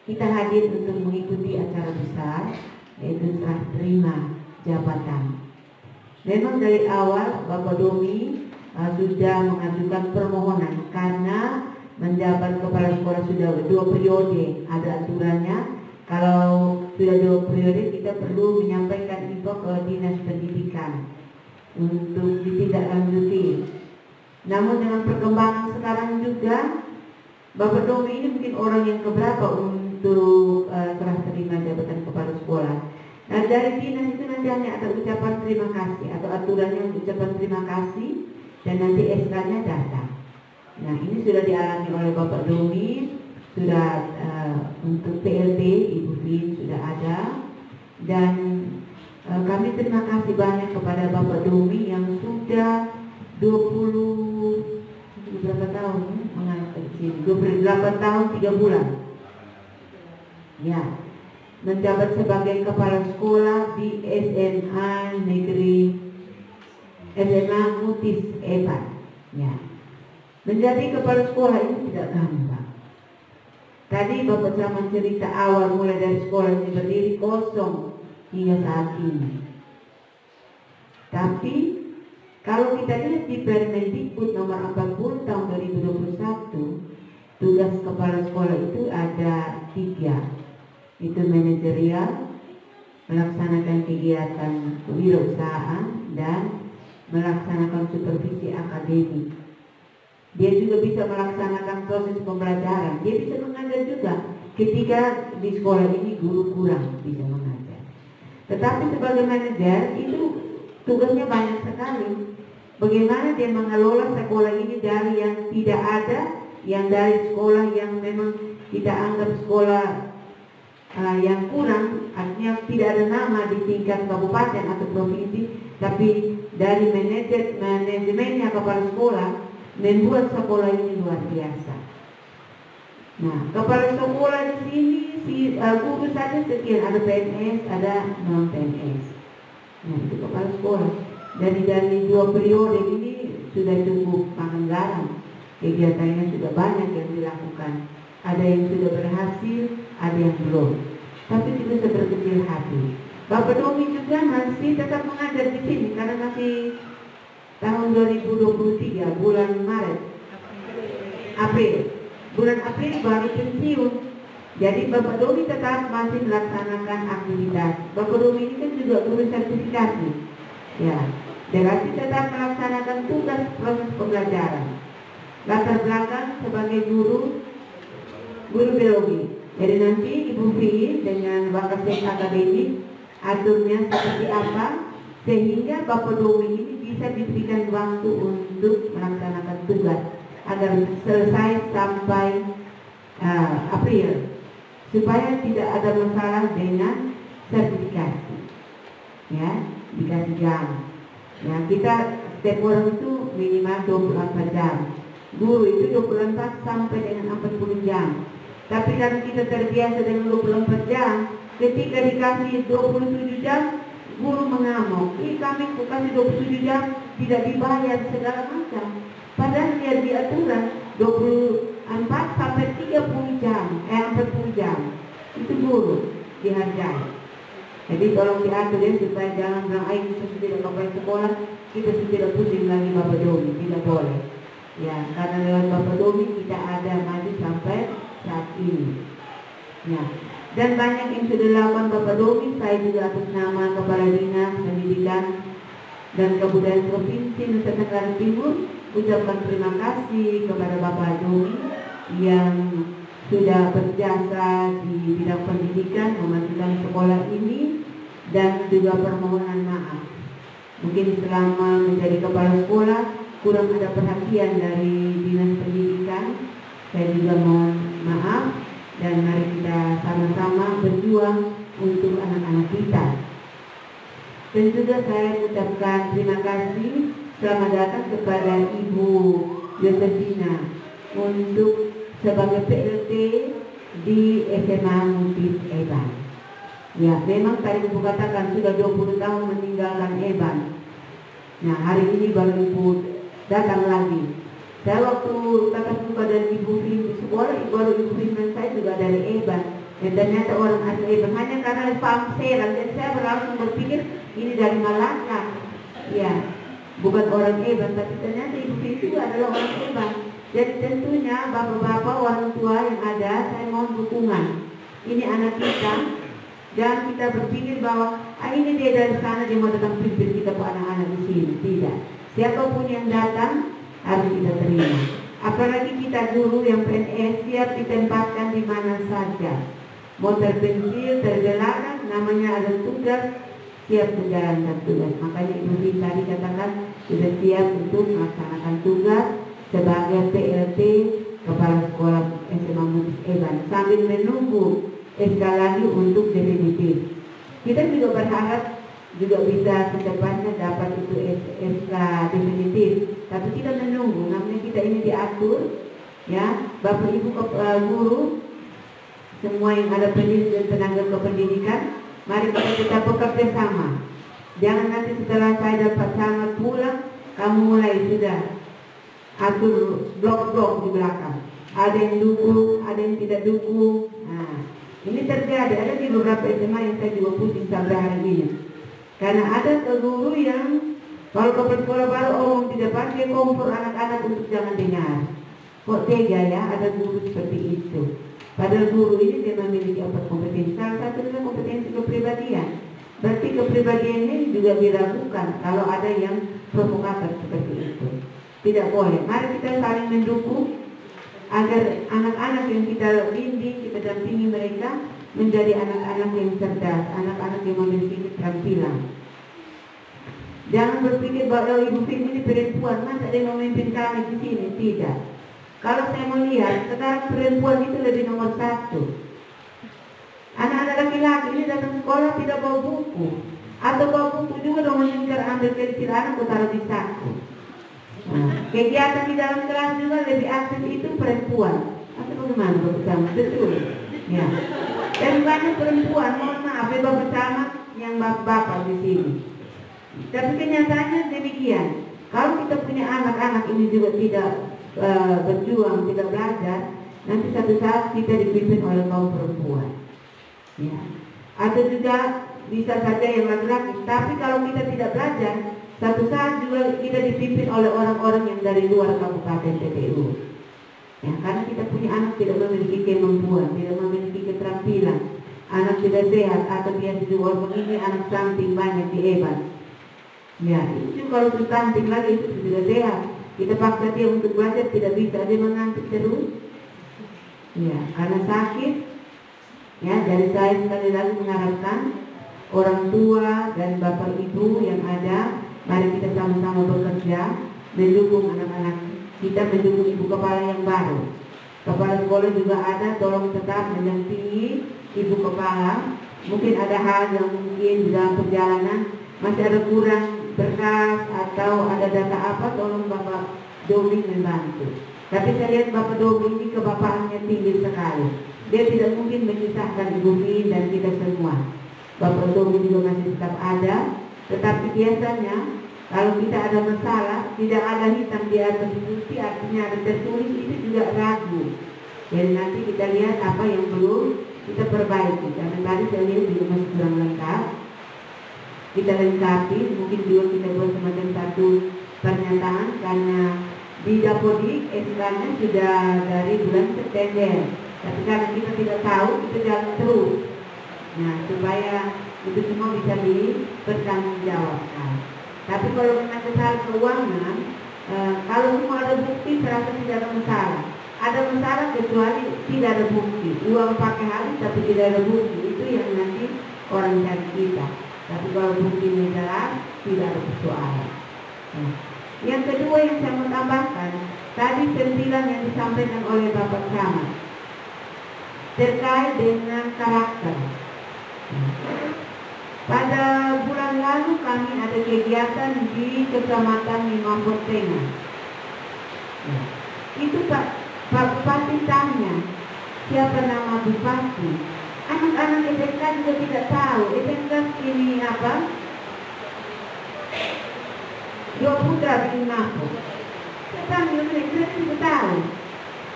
kita hadir untuk mengikuti acara besar, yaitu serah terima jabatan. Memang dari awal Bapak Domi sudah mengajukan permohonan karena menjabat kepala sekolah sudah 2 periode, ada aturannya. Kalau sudah 2 periode kita perlu menyampaikan info ke Dinas Pendidikan untuk ditindaklanjuti. Namun dengan perkembangan sekarang juga, Bapak Domi ini mungkin orang yang keberapa untuk serah terima jabatan kepala sekolah. Nah, dari dinas itu nanti hanya ada ucapan terima kasih atau aturannya ucapan terima kasih, dan nanti SK-nya datang. Nah, ini sudah dialami oleh Bapak Domi, sudah untuk PLT Ibu Vin sudah ada, dan kami terima kasih banyak kepada Bapak Domi yang sudah 20 berapa tahun mengajar di sini, 28 tahun 3 bulan. Ya, menjabat sebagai kepala sekolah di SMA Negeri SMA Mutis Eban. Ya. Menjadi kepala sekolah ini tidak gampang. Tadi Bapak Camat cerita awal mulai dari sekolah ini berdiri kosong hingga saat ini. Tapi kalau kita lihat di Permendikbud nomor 40 tahun 2021, tugas kepala sekolah itu ada 3. Itu manajerial, melaksanakan kegiatan kewirausahaan, dan melaksanakan supervisi akademik. Dia juga bisa melaksanakan proses pembelajaran. Dia bisa mengajar juga ketika di sekolah ini guru kurang bisa mengajar. Tetapi sebagai manajer itu tugasnya banyak sekali. Bagaimana dia mengelola sekolah ini dari yang tidak ada, yang dari sekolah yang memang kita anggap sekolah yang kurang, artinya tidak ada nama di tingkat kabupaten atau provinsi, tapi dari manajemennya kepala sekolah membuat sekolah ini luar biasa. Nah, kepala sekolah di sini si guru saja sekian, ada PNS, ada non PNS. Nah, itu kepala sekolah. Dari 2 periode ini sudah cukup makan garam. Kegiatannya sudah banyak yang dilakukan. Ada yang sudah berhasil, ada yang belum. Tapi tidak seberkecil hati. Bapak Domi juga masih tetap mengajar di sini karena masih tahun 2023 bulan Maret, April, bulan April baru pensiun. Jadi Bapak Domi tetap masih melaksanakan aktivitas. Bapak Domi ini kan juga guru sertifikasi, ya. Derasi tetap melaksanakan tugas proses pembelajaran. Latar belakang sebagai guru biologi. Jadi nanti Ibu Fi dengan bakat akademik aturnya seperti apa sehingga Bapak Domi ini bisa diberikan waktu untuk melaksanakan tugas agar selesai sampai April supaya tidak ada masalah dengan sertifikasi. Ya, dikasih jam. Ya, kita setiap orang itu minimal 24 jam. Guru itu 24 sampai dengan 40 jam. Tapi kalau kita terbiasa dengan 24 jam, ketika dikasih 27 jam, guru mengamuk. Kami kasih 27 jam tidak dibayar segala macam. Padahal dia di aturan 24 sampai 30 jam, 40 jam. Itu guru dihargai. Jadi tolong diatur ya supaya jangan bilang ayo kita sudah sampai sekolah, kita sudah pusing lagi Bapak Domi, tidak boleh. Ya, karena lewat Bapak Domi kita ada maju sampai saat ini. Ya, dan banyak yang sudah dilakukan Bapak Domi. Saya juga atas nama Kepala Dinas Pendidikan dan Kebudayaan Provinsi Nusa Tenggara Timur ucapkan terima kasih kepada Bapak Domi yang sudah berjasa di bidang pendidikan memajukan sekolah ini, dan juga permohonan maaf. Mungkin selama menjadi kepala sekolah kurang ada perhatian dari Dinas Pendidikan. Saya juga mohon maaf dan mari kita sama-sama berjuang untuk anak-anak kita. Dan juga saya mengucapkan terima kasih selamat datang kepada Ibu Yosefina untuk sebagai PLT di SMA Mutis Eban. Ya, memang tadi Ibu katakan sudah 20 tahun meninggalkan Eban. Nah, hari ini baru Ibu datang lagi. Saya waktu tatap muka dan Ibu Fim di sekolah, Ibu Fim dan saya juga dari Eban. Dan ternyata orang asli Eban hanya karena paham seran. Dan saya langsung berpikir ini dari Malaka. Ya, bukan orang Eban, tapi ternyata Ibu Fim juga adalah orang Eban. Jadi tentunya bapak-bapak orang tua yang ada, saya mohon dukungan. Ini anak kita, jangan kita berpikir bahwa ini dia dari sana, dia mau datang pimpin kita ke anak-anak di sini. Tidak. Siapapun yang datang harus kita terima. Apalagi kita guru yang PNS siap ditempatkan di mana saja. Mau terpencil, tergelaran, namanya ada tugas, siap menjalankan tugas. Makanya Ibu tadi katakan sudah siap untuk melaksanakan tugas sebagai PLT Kepala Sekolah SMA Mutis Eban sambil menunggu SK lagi untuk definitif. Kita juga berharap juga bisa secepatnya dapat itu SK definitif, tapi kita menunggu. Namanya kita ini diatur, ya Bapak Ibu guru, semua yang ada pendidik dan tenaga kependidikan, mari kita tetap bekerja sama. Jangan nanti setelah saya dapat sama pulang, kamu mulai sudah atur blok-blok di belakang. Ada yang dukung, ada yang tidak dukung. Nah, ini terjadi, ada di beberapa SMA yang saya juga pusing sampai hari ini. Karena ada guru yang kalau ke sekolah baru omong tidak pakai kompor anak-anak untuk jangan dengar. Kok tega ya ada guru seperti itu. Padahal guru ini dia memiliki 4 kompetensi. Salah satu adalah kompetensi kepribadian. Berarti kepribadian ini juga diragukan kalau ada yang provokator seperti itu. Tidak boleh. Mari kita saling mendukung agar anak-anak yang kita bimbing, kita dampingi mereka menjadi anak-anak yang cerdas, anak-anak yang memiliki keterampilan. Jangan berpikir bahwa Ibu Fim ini perempuan, masa dia memimpin kami di sini? Tidak. Kalau saya melihat sekarang perempuan itu lebih nomor 1. Anak-anak laki-laki ini datang sekolah tidak bawa buku, atau bawa buku juga dong meninggal, ambil kecil anak taruh di saku. Kegiatan di dalam kelas juga lebih aktif itu perempuan. Atau bagaimana bersama? Betul. Ya. Dan banyak perempuan, mohon maaf ya Bapak Camat yang bapak-bapak di sini. Tapi kenyataannya demikian. Kalau kita punya anak-anak ini juga tidak berjuang, tidak belajar, nanti satu saat kita dipimpin oleh kaum perempuan. Ya. Atau juga bisa saja yang laki-laki. Tapi kalau kita tidak belajar, satu saat juga kita dipimpin oleh orang-orang yang dari luar Kabupaten TPU. Ya, karena kita punya anak tidak memiliki kemampuan, tidak memiliki keterampilan, anak tidak sehat, atau dia di luar begini, anak samping banyak di Eban. Ya, itu kalau stunting lagi itu sudah sehat. Kita paksa dia untuk belajar tidak bisa, dia mengantuk terus. Ya, karena sakit. Ya, dari saya sekali lagi mengharapkan orang tua dan bapak ibu yang ada, mari kita sama-sama bekerja mendukung anak-anak kita, mendukung ibu kepala yang baru. Kepala sekolah juga ada, tolong tetap mendampingi ibu kepala. Mungkin ada hal yang mungkin dalam perjalanan masih ada kurang berkas atau ada data apa, tolong Bapak Domi membantu. Tapi saya lihat Bapak Domi ini kebapaannya tinggi sekali. Dia tidak mungkin menyusahkan Ibu Min dan kita semua. Bapak Domi juga masih tetap ada, tetapi biasanya kalau kita ada masalah, tidak ada hitam di atas putih, artinya ada tertulis, itu juga ragu. Jadi nanti kita lihat apa yang perlu kita perbaiki. Karena tadi saya lihat juga masih kurang lengkap. Kita lengkapi, mungkin juga kita buat semacam satu pernyataan, karena di Dapodik SK-nya sudah dari bulan September. Tapi karena kita tidak tahu, kita jalan terus. Nah, supaya itu semua bisa dipertanggungjawabkan. Tapi kalau kena kesalahan keuangan, kalau semua ada bukti, serasa tidak ada masalah. Ada masalah kecuali tidak ada bukti. Uang pakai habis tapi tidak ada bukti. Itu yang nanti orang cari kita. Tapi kalau bukti jelas, tidak ada persoalan. Nah, yang kedua yang saya mau tambahkan, tadi sentilan yang disampaikan oleh Bapak Camat terkait dengan karakter. Pada bulan lalu kami ada kegiatan di Kecamatan Limampur Tengah. Itu Pak Bupati tanya, siapa nama Bupati? Anak-anak SMK juga tidak tahu. SMK ini apa? Dua Putra di Limampur. Kami tidak tahu.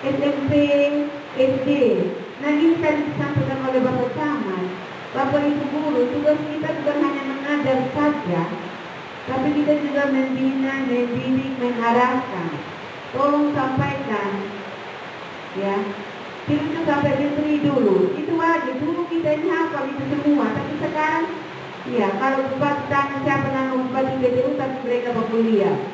SMP, SD. Nah ini tadi disampaikan oleh Bapak Camat. Bapak Ibu guru, tugas kita bukan hanya mengajar saja, tapi kita juga membina, mendidik, mengarahkan. Tolong sampaikan, ya. Tidak sampai menteri dulu. Itu aja. Dulu kita ini hafal itu semua, tapi sekarang, ya kalau bupati tanya siapa nama bupati BTU, tapi mereka berkuliah.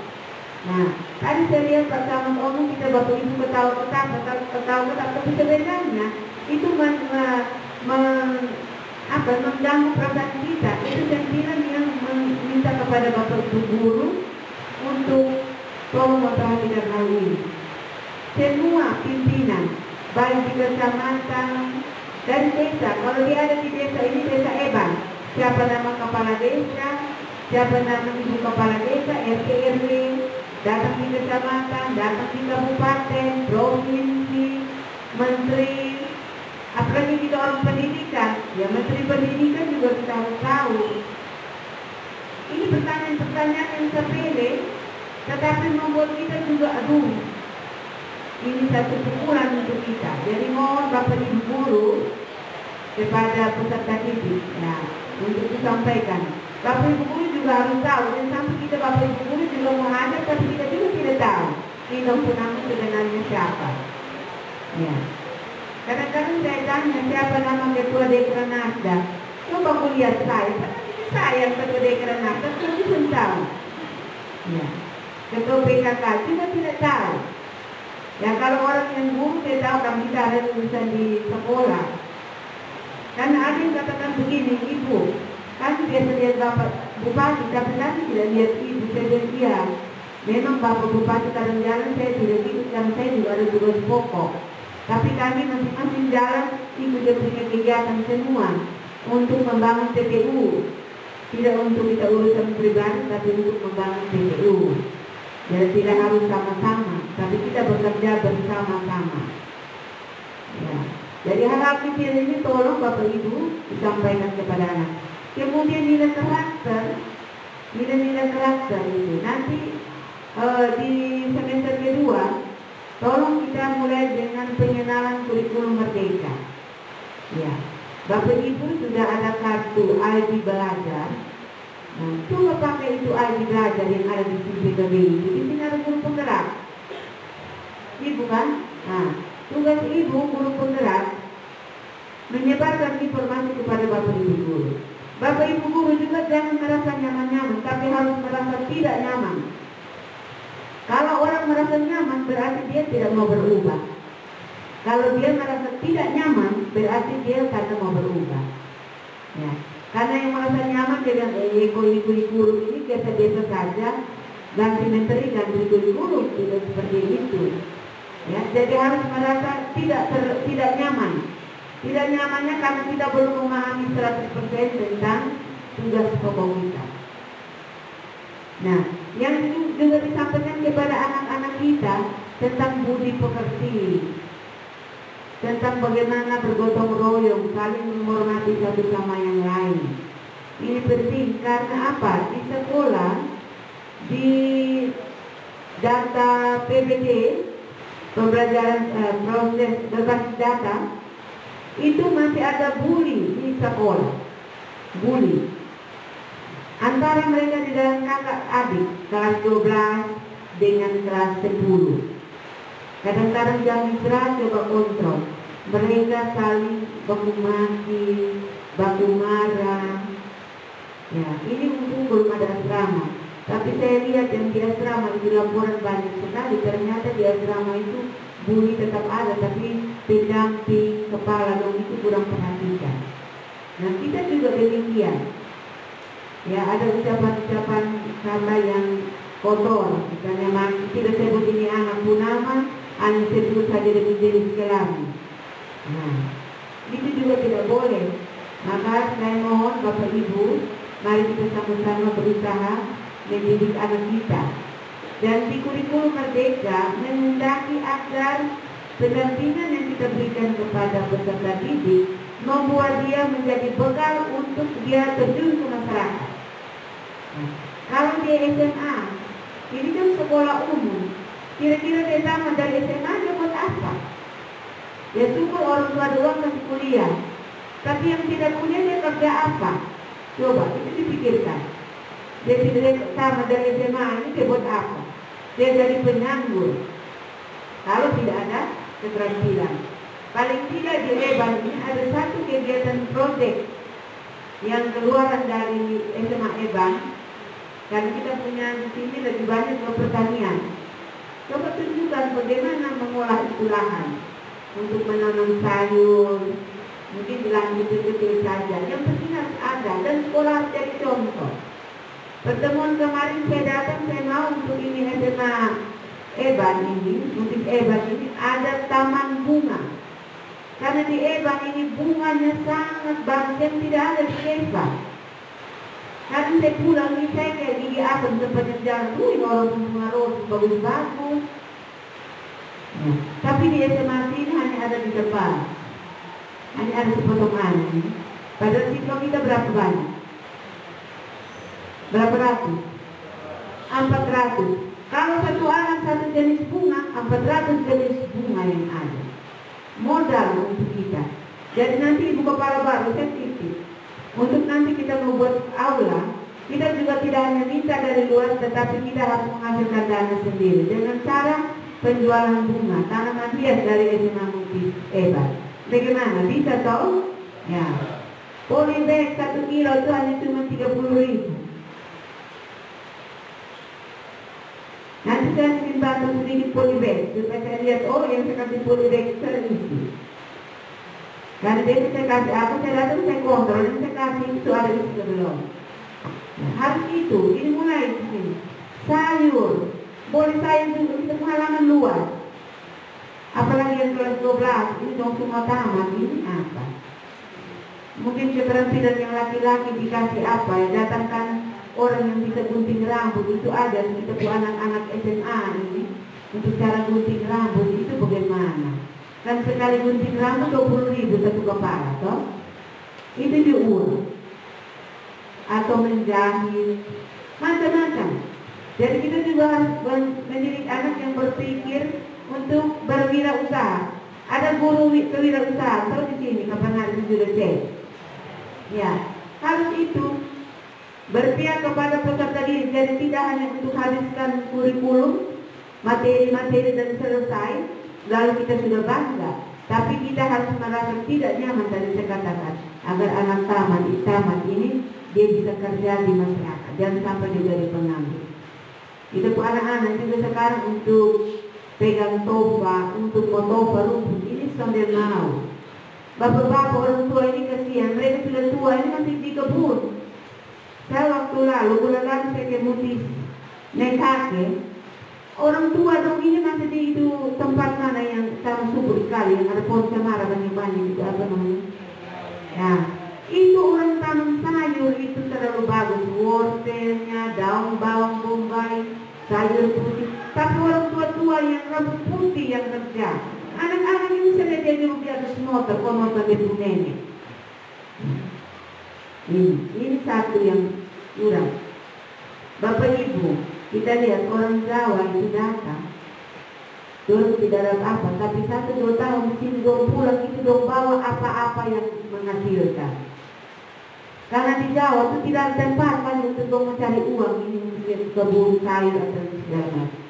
Nah, tadi saya lihat Pak Camat ngomong kita Bapak Ibu ketawa, tapi sebenarnya itu mengganggu perasaan kita. Itu sentilan yang meminta kepada Bapak Ibu guru untuk tolong memperhatikan hal ini. Semua pimpinan, baik di kecamatan dan desa, kalau dia ada di desa ini, desa Eban, siapa nama kepala desa, siapa nama ibu kepala desa, RT RW, datang di kecamatan, datang di kabupaten, provinsi, menteri. Apalagi kita orang pendidikan, ya menteri pendidikan juga kita harus tahu. Ini pertanyaan-pertanyaan yang sepele, tetapi membuat kita juga aduh. Ini satu pukulan untuk kita. Jadi mohon Bapak Ibu guru kepada peserta didik, ya, untuk disampaikan. Bapak Ibu guru juga harus tahu. Dan sampai kita Bapak Ibu guru juga mengajar, tapi kita juga tidak tahu. Ini nama sebenarnya siapa? Ya. Kadang-kadang saya tanya siapa nama ketua Dekran Nasda. Coba kuliah saya ketua Dekran Nasda, saya tahu. Ya. Ketua PKK juga tidak tahu. Ya kalau orang yang guru saya tahu kami kita ada tulisan di sekolah. Karena ada yang katakan begini, Ibu, kan biasa lihat Bapak Bupati, tapi kami tidak lihat Ibu. Saya bilang iya. Memang Bapak Bupati kadang jalan saya tidak ikut, karena saya juga ada tugas pokok. Tapi kami masing-masing jalan ikut dia punya kegiatan semua untuk membangun TPU. Tidak untuk kita urusan pribadi, tapi untuk membangun TPU. Jadi tidak harus sama-sama, tapi kita bekerja bersama-sama. Ya. Jadi hal-hal kecil ini tolong Bapak Ibu disampaikan kepada anak. Kemudian nilai karakter itu nanti di semester kedua, tolong kita mulai dengan pengenalan kurikulum merdeka. Ya, Bapak Ibu sudah ada kartu ID belajar. Nah, coba pakai itu ID belajar yang ada di CPKBI. Di sini ada guru penggerak. Ibu kan? Nah, tugas Ibu guru penggerak menyebarkan informasi kepada Bapak Ibu guru. Bapak Ibu guru juga jangan merasa nyaman-nyaman, tapi harus merasa tidak nyaman. Kalau orang merasa nyaman berarti dia tidak mau berubah. Kalau dia merasa tidak nyaman berarti dia karena mau berubah. Ya. Karena yang merasa nyaman dia bilang kurikulum ini biasa-biasa saja, ganti menteri ganti kurikulum, tidak seperti itu. Ya, jadi harus merasa tidak nyaman. Tidak nyamannya karena kita belum memahami 100% tentang tugas pokok kita. Nah, yang juga disampaikan kepada anak-anak kita tentang budi pekerti, tentang bagaimana bergotong royong, saling menghormati satu sama yang lain. Ini penting karena apa? Di sekolah, di data PBD, pembelajaran proses berbasis data, itu masih ada bully di sekolah. Bully antara mereka di dalam kakak adik kelas 12 dengan kelas 10. Kadang-kadang jam istirahat coba kontrol, mereka saling baku maki, baku marah. Ya, ini untung belum ada asrama. Tapi saya lihat yang di asrama itu laporan banyak sekali. Ternyata di asrama itu bully tetap ada, tapi pendamping kepala dong itu kurang perhatikan. Nah, kita juga demikian. Ya, ada ucapan-ucapan kata yang kotor, misalnya tidak sebut ini anak punama, hanya sebut saja demi jenis kelamin. Nah, itu juga tidak boleh. Maka saya mohon Bapak Ibu, mari kita sama-sama berusaha mendidik anak kita. Dan di kurikulum Merdeka menghendaki agar pendampingan yang kita berikan kepada peserta didik membuat dia menjadi bekal untuk dia terjun ke masyarakat. Nah, kalau dia SMA, ini kan sekolah umum, kira-kira dia tamat dari SMA dia buat apa? Ya syukur orang tua doang kasih kuliah, tapi yang tidak kuliah dia kerja apa? Coba itu dipikirkan. Dia tidak tamat dari SMA ini dia buat apa? Dia jadi penganggur kalau tidak ada keterampilan. Paling tidak di EBAN ini ada satu kegiatan proyek yang keluaran dari SMA EBAN. Karena kita punya di sini lebih banyak ke pertanian. Coba tunjukkan bagaimana mengolah itu lahan untuk menanam sayur, mungkin di lahan kecil-kecil saja. Yang penting harus ada dan sekolah harus jadi contoh. Pertemuan kemarin saya datang, saya mau untuk ini SMA EBAN ini, untuk EBAN ini ada taman bunga. Karena di EBAN ini bunganya sangat banyak yang tidak ada di EBAN. Karena saya pulang ini saya kayak gigi asam sepanjang jalan, ini orang bunga rose bagus-bagus. Nah, tapi di SMA ini hanya ada di depan, hanya ada sepotong aneh. Padahal siswa kita berapa banyak? Berapa ratus? 400. Kalau satu anak satu jenis bunga, 400 jenis bunga yang ada. Modal untuk kita. Jadi nanti ibu kepala baru saya titip. Untuk nanti kita membuat aula, kita juga tidak hanya minta dari luar, tetapi kita harus menghasilkan dana sendiri dengan cara penjualan bunga, tanaman hias dari SMA Mutis EBAN. Bagaimana? Bisa tahu? Ya. Polybag 1 kilo itu hanya cuma 30.000. Nanti saya ingin bantu sedikit polybag supaya saya lihat, oh yang saya kasih polybag itu terisi. Karena dia saya kasih apa, saya datang saya kontrol dan saya kasih itu ada isi belum. Nah, harus itu, ini mulai di sini. Sayur, boleh sayur juga kita halaman luas. Apalagi yang kelas 12, ini dong semua tamat, ini apa? Mungkin keterampilan yang laki-laki dikasih apa ya, datangkan orang yang bisa gunting rambut itu ada, kita buat anak-anak SMA ini untuk cara gunting rambut itu bagaimana? Kan sekali gunting rambut 20.000 satu kepala, toh? Itu diurus atau menjahit, macam-macam. Jadi kita juga harus mendidik anak yang berpikir untuk berwirausaha. Ada guru kewirausahaan, tahu di sini kapan hari sudah cek. Ya, harus itu berpihak kepada peserta didik. Jadi tidak hanya untuk habiskan kurikulum, materi-materi dan selesai, lalu kita sudah bangga. Tapi kita harus merasa tidak nyaman tadi saya katakan. agar anak tamat ini dia bisa kerja di masyarakat, jangan sampai dia jadi penganggur. Itu anak-anak juga sekarang untuk pegang toba, untuk motoba rumput ini sambil mau. Bapak-bapak orang tua ini kasihan, mereka sudah tua, ini masih di kebun. Saya waktu lalu bulan lalu saya ke Mutis naik kaki, orang tua dong ini masih di itu tempat mana yang sangat subur sekali, yang ada pohon cemara banyak-banyak itu apa namanya? Ya, itu orang tanam sayur itu terlalu bagus, wortelnya, daun bawang bombay, sayur putih. Tapi orang tua-tua yang rambut putih yang kerja, anak-anak ini saya jadi di atas motor, motor di nenek. Ini satu yang kurang. Bapak Ibu, kita lihat orang Jawa itu datang, terus tidak ada apa, tapi 1-2 tahun di sini dong pulang itu dong bawa apa-apa yang menghasilkan. Karena di Jawa itu tidak ada tempat kan untuk dong mencari uang ini untuk kebun sayur atau segala macam.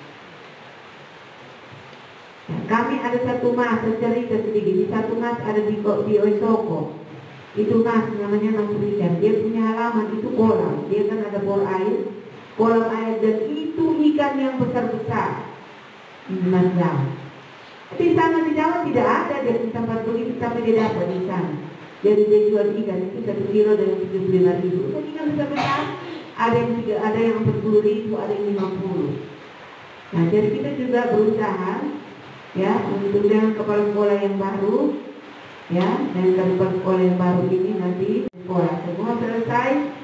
Nah, kami ada satu mas cerita sedikit, di satu mas ada di Oisoko. Itu mas namanya Mas Richard, dia punya halaman itu kolam, dia kan ada bor air, kolam air, dan itu ikan yang besar-besar. Mas Jawa. Di sana di Jawa tidak ada dia di tempat begitu, tapi dia dapat di sana. Jadi dia jual ikan itu 1 kilo dengan 75.000. Jadi ikan besar-besar, ada yang 40.000, ada yang 50. Nah, jadi kita juga berusaha ya untuk dengan kepala sekolah yang baru. Ya, dan kepala sekolah yang baru ini nanti sekolah semua selesai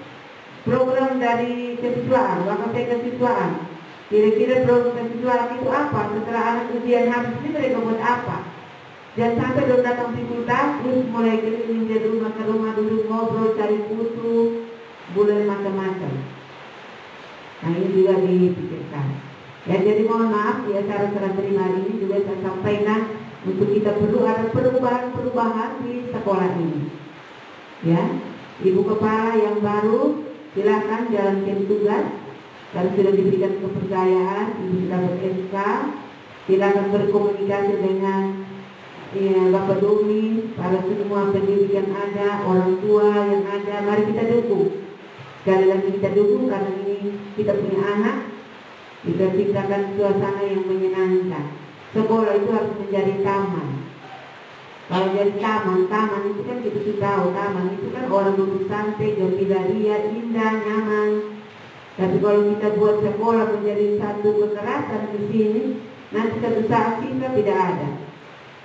program dari kesiswaan, bahkan kesiswaan. Kira-kira program kesiswaan itu apa? Setelah anak ujian habis ini mereka buat apa? Dan sampai dong datang fakultas, terus mulai keliling dari rumah ke rumah, duduk ngobrol, cari kutu, bulan macam-macam. Nah ini juga dipikirkan. Ya jadi mohon maaf ya, cara terima ini juga saya sampaikan. Untuk kita perlu ada perubahan-perubahan di sekolah ini. Ya, Ibu Kepala yang baru silakan jalankan tugas. Kalau sudah diberikan kepercayaan, Ibu sudah ber-SK, silakan berkomunikasi dengan Bapak Domi, para semua pendidik yang ada, orang tua yang ada, mari kita dukung. Sekali lagi kita dukung karena ini kita punya anak, kita ciptakan suasana yang menyenangkan. Sekolah itu harus menjadi taman. Kalau jadi taman itu kan kita sudah tahu, taman itu kan orang duduk santai, jodoh-jodoh, indah, nyaman. Tapi kalau kita buat sekolah menjadi satu kekerasan di sini, nanti satu saat siswa tidak ada.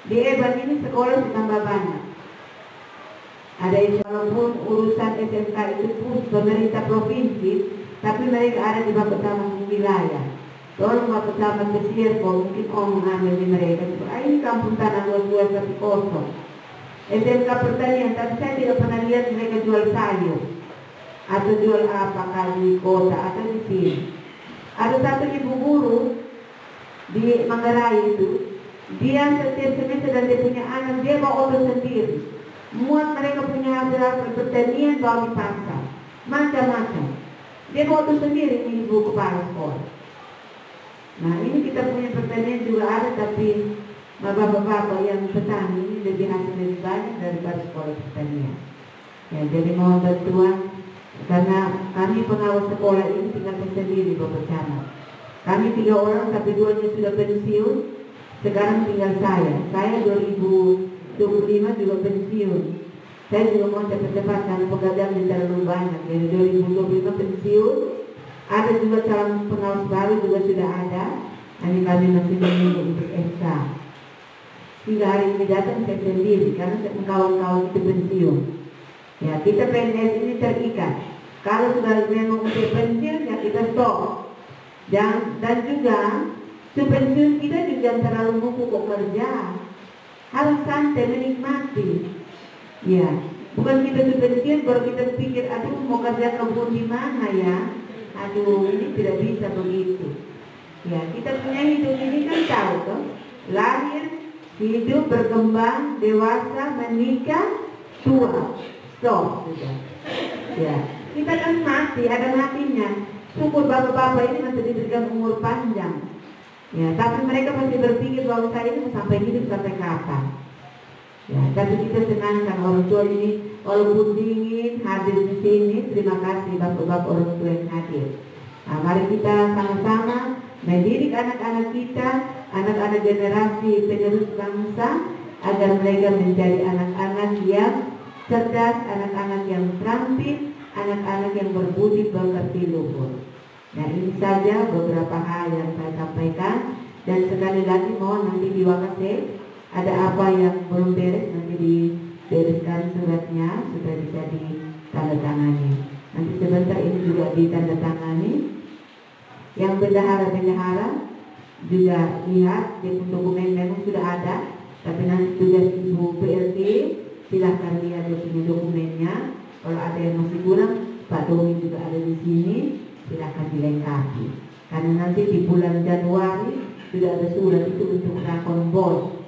Di Eban ini sekolah tambah banyak. Ada yang walaupun urusan SMK itu pun pemerintah provinsi, tapi mereka ada di Bapetaman wilayah. Tolong Bapak Camat Pesir, mungkin Om mengambil di mereka. Ini kampung tanah 22 tapi kosong. SMK pertanian, tapi saya tidak pernah lihat mereka jual sayur atau jual apa di kota atau di sini. Ada satu ibu guru di Manggarai itu, dia setiap semester dan dia punya anak, dia bawa auto sendiri, muat mereka punya hasil pertanian bawa di pasar, macam-macam. Dia bawa auto sendiri ini ibu kepala sekolah. Nah ini kita punya pertanian juga ada, tapi bapak-bapak yang petani ini lebih hasil banyak daripada sekolah pertanian. Ya, jadi mohon bantuan karena kami pengawas sekolah ini tinggal sendiri Bapak Camat. Kami 3 orang tapi 2-nya sudah pensiun. Sekarang tinggal saya. Saya 2025 juga pensiun. Saya juga mau cepat-cepat karena pekerjaan terlalu banyak. Jadi 2025 pensiun. Ada juga calon pengawas baru juga sudah ada. Hanya kami masih menunggu untuk SK. 3 hari ini datang saya sendiri karena kawan-kawan itu pensiun. Ya, kita PNS ini terikat. Kalau sudah memang untuk pensiun ya kita stop. Dan juga pensiun kita juga terlalu pokok kerja. Harus santai menikmati. Ya, bukan kita pensiun baru kita pikir aduh mau kerja kebun di mana ya. Aduh, ini tidak bisa begitu. Ya, kita punya hidup ini kan tahu toh. Lahir, hidup, berkembang, dewasa, menikah, tua. Stop sudah. Ya, kita kan mati, ada matinya. Syukur bapak-bapak ini masih diberikan umur panjang. Ya, tapi mereka masih berpikir bahwa saya ini sampai hidup sampai kapan. Ya, tapi kita senangkan orang tua ini walaupun dingin hadir di sini. Terima kasih bapak-bapak orang tua yang hadir. Nah, mari kita sama-sama mendidik anak-anak kita, anak-anak generasi penerus bangsa, agar mereka menjadi anak-anak yang cerdas, anak-anak yang terampil, anak-anak yang berbudi pekerti luhur. Nah, ini saja beberapa hal yang saya sampaikan, dan sekali lagi mohon nanti di Wakase ada apa yang belum beres nanti dibereskan suratnya, sudah bisa ditandatangani. Nanti sebentar ini juga ditandatangani. Yang bendahara-bendahara juga lihat di dokumen memang sudah ada, tapi nanti tugas Ibu PLT silahkan lihat dokumennya. Kalau ada yang masih kurang, Pak Doni juga ada di sini, silahkan dilengkapi. Karena nanti di bulan Januari sudah ada surat itu untuk rakon bos.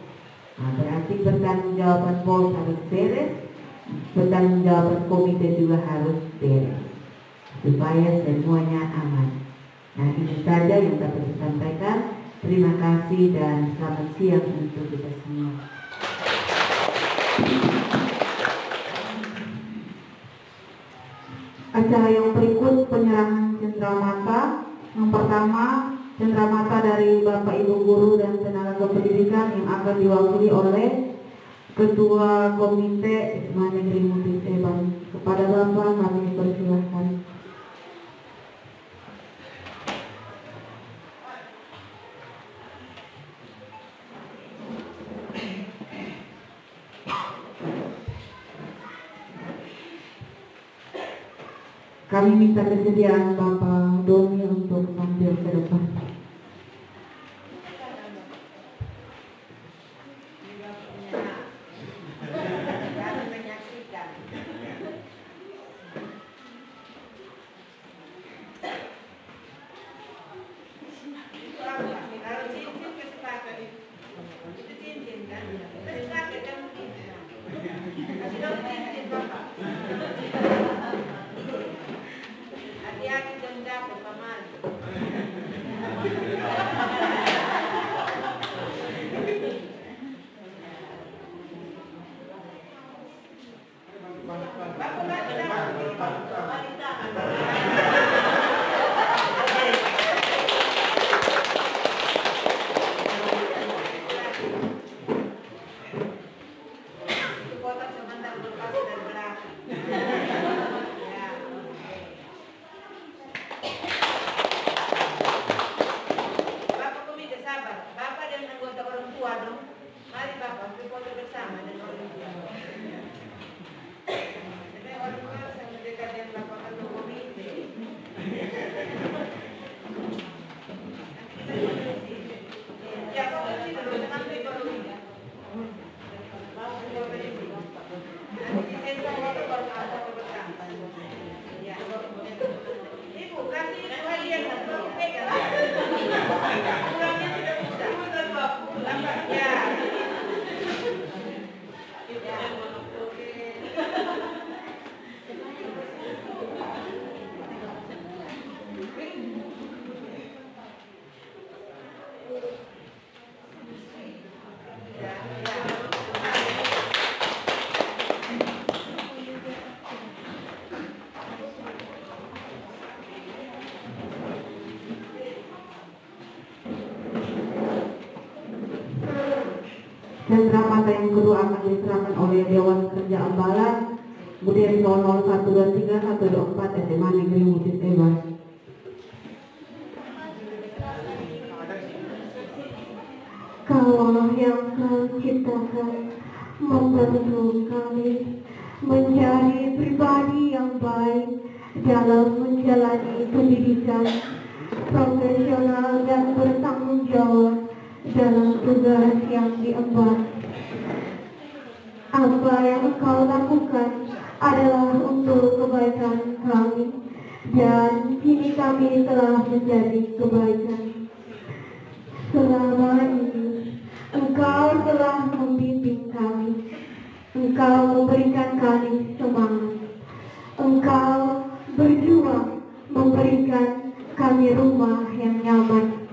Nah, berarti pertanggungjawaban bos harus beres, pertanggungjawaban komite juga harus beres, supaya semuanya aman. Nah, ini saja yang dapat disampaikan. Terima kasih dan selamat siang untuk kita semua. Acara yang berikut penyerahan cenderamata. Yang pertama, cenderamata dari Bapak Ibu Guru dan Tenaga Kependidikan yang akan diwakili oleh Ketua Komite SMA Negeri Mutis Eban. Kepada Bapak kami persilahkan. Kami minta kesediaan Bapak Doni untuk mampir ke depan. Cenderamata yang kedua akan diserahkan oleh Dewan Kerja Ambalan Budian 0123 124 SMA Negeri Mutis Eban. Kaulah yang Kau ciptakan membentuk kami menjadi pribadi yang baik dalam menjalani pendidikan profesional dan bertanggung jawab dalam tugas yang diemban. Apa yang Kau lakukan adalah untuk kebaikan kami, dan kini kami telah menjadi kebaikan. Selama ini Engkau telah membimbing kami, Engkau memberikan kami semangat, Engkau berjuang memberikan kami rumah yang nyaman.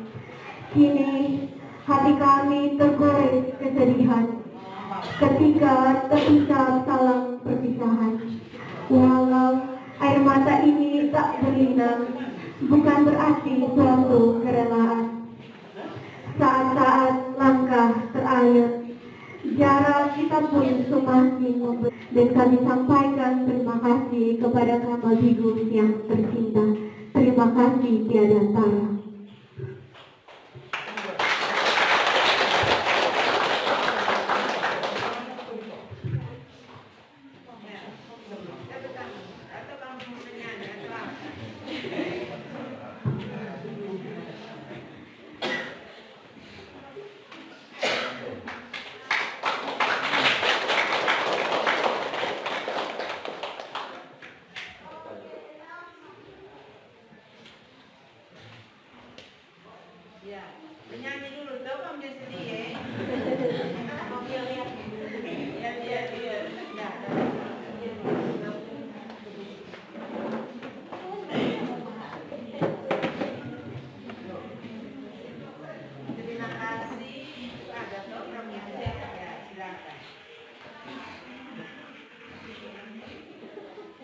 Kini hati kami tergores kesedihan ketika terpisah salam perpisahan. Walau air mata ini tak berlinang, bukan berarti suatu kerelaan. Saat-saat langkah terakhir, jarak kita pun semakin memberi, dan kami sampaikan terima kasih kepada Kamal Bigus yang tercinta. Terima kasih tiada tara. Penyanyi dulu, tahu kamu dia sedih ya? Terima kasih. Ada program yang saya ya, silakan.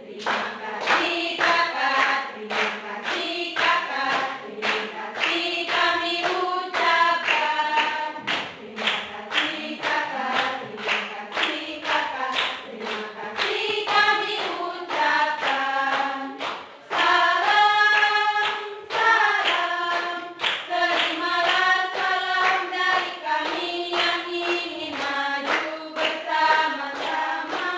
Terima kasih kakak, terima kasih kakak, terima kasih kami ucapkan. Terima kasih kakak, terima kasih kakak, terima kasih kami ucapkan. Salam, salam, terimalah salam dari kami yang ingin maju bersama-sama.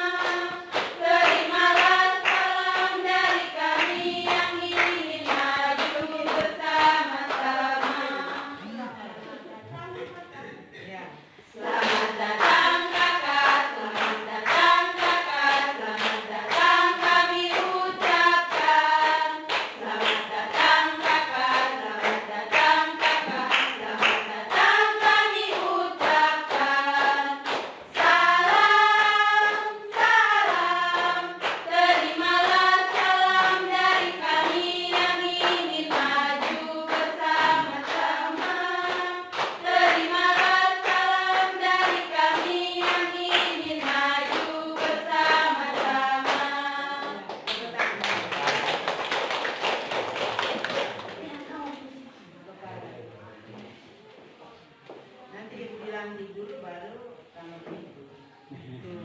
Terimalah salam dari kami yang ingin maju bersama-sama. Ya. Selamat datang kakak, selamat datang kakak, selamat datang kami ucapkan. Selamat datang kakak, selamat datang kakak, selamat datang kami ucapkan. Salam, salam, terimalah salam dari kami yang ingin maju bersama-sama. Terimalah salam dari kami yang ingin maju bersama-sama. Nanti ibu bilang tidur baru kamu tidur.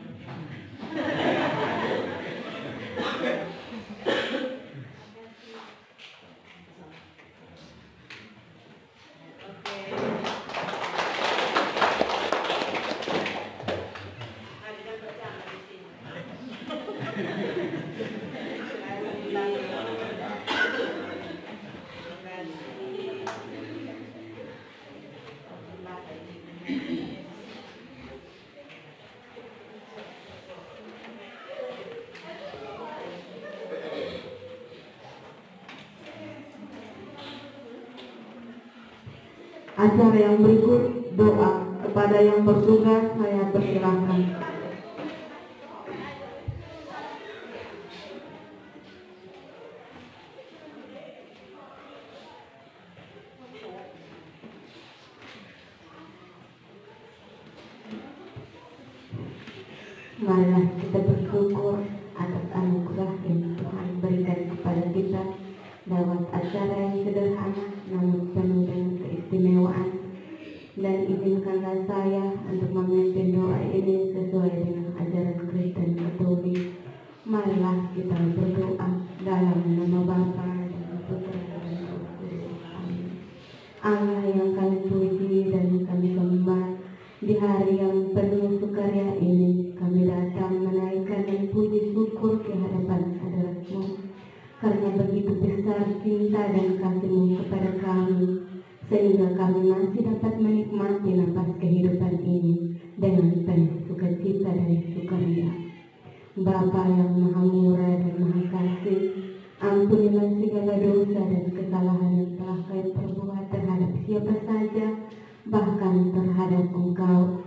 Acara yang berikut doa. Kepada yang bertugas saya persilahkan. Marilah kita bersyukur atas anugerah yang Tuhan berikan kepada kita lewat acara yang sederhana namun penuh dengan keistimewaan, dan izinkanlah saya untuk memimpin doa ini sesuai dengan ajaran Kristen Katolik. Marilah kita berdoa dalam nama Bapa dan Putra dan Roh Kudus. Amin. Allah yang kami puji dan kami sembah, di hari yang penuh sukaria ini kami datang menaikkan dan puji syukur di hadapan hadirat-Mu, karena begitu besar cinta dan kasih-Mu kepada kami, sehingga kami masih dapat menikmati nafas kehidupan ini dengan penuh sukacita dan sukaria. Bapa yang Maha Murah dan Maha Kasih, ampunilah segala dosa dan kesalahan yang telah kami perbuat terhadap siapa saja, bahkan terhadap Engkau.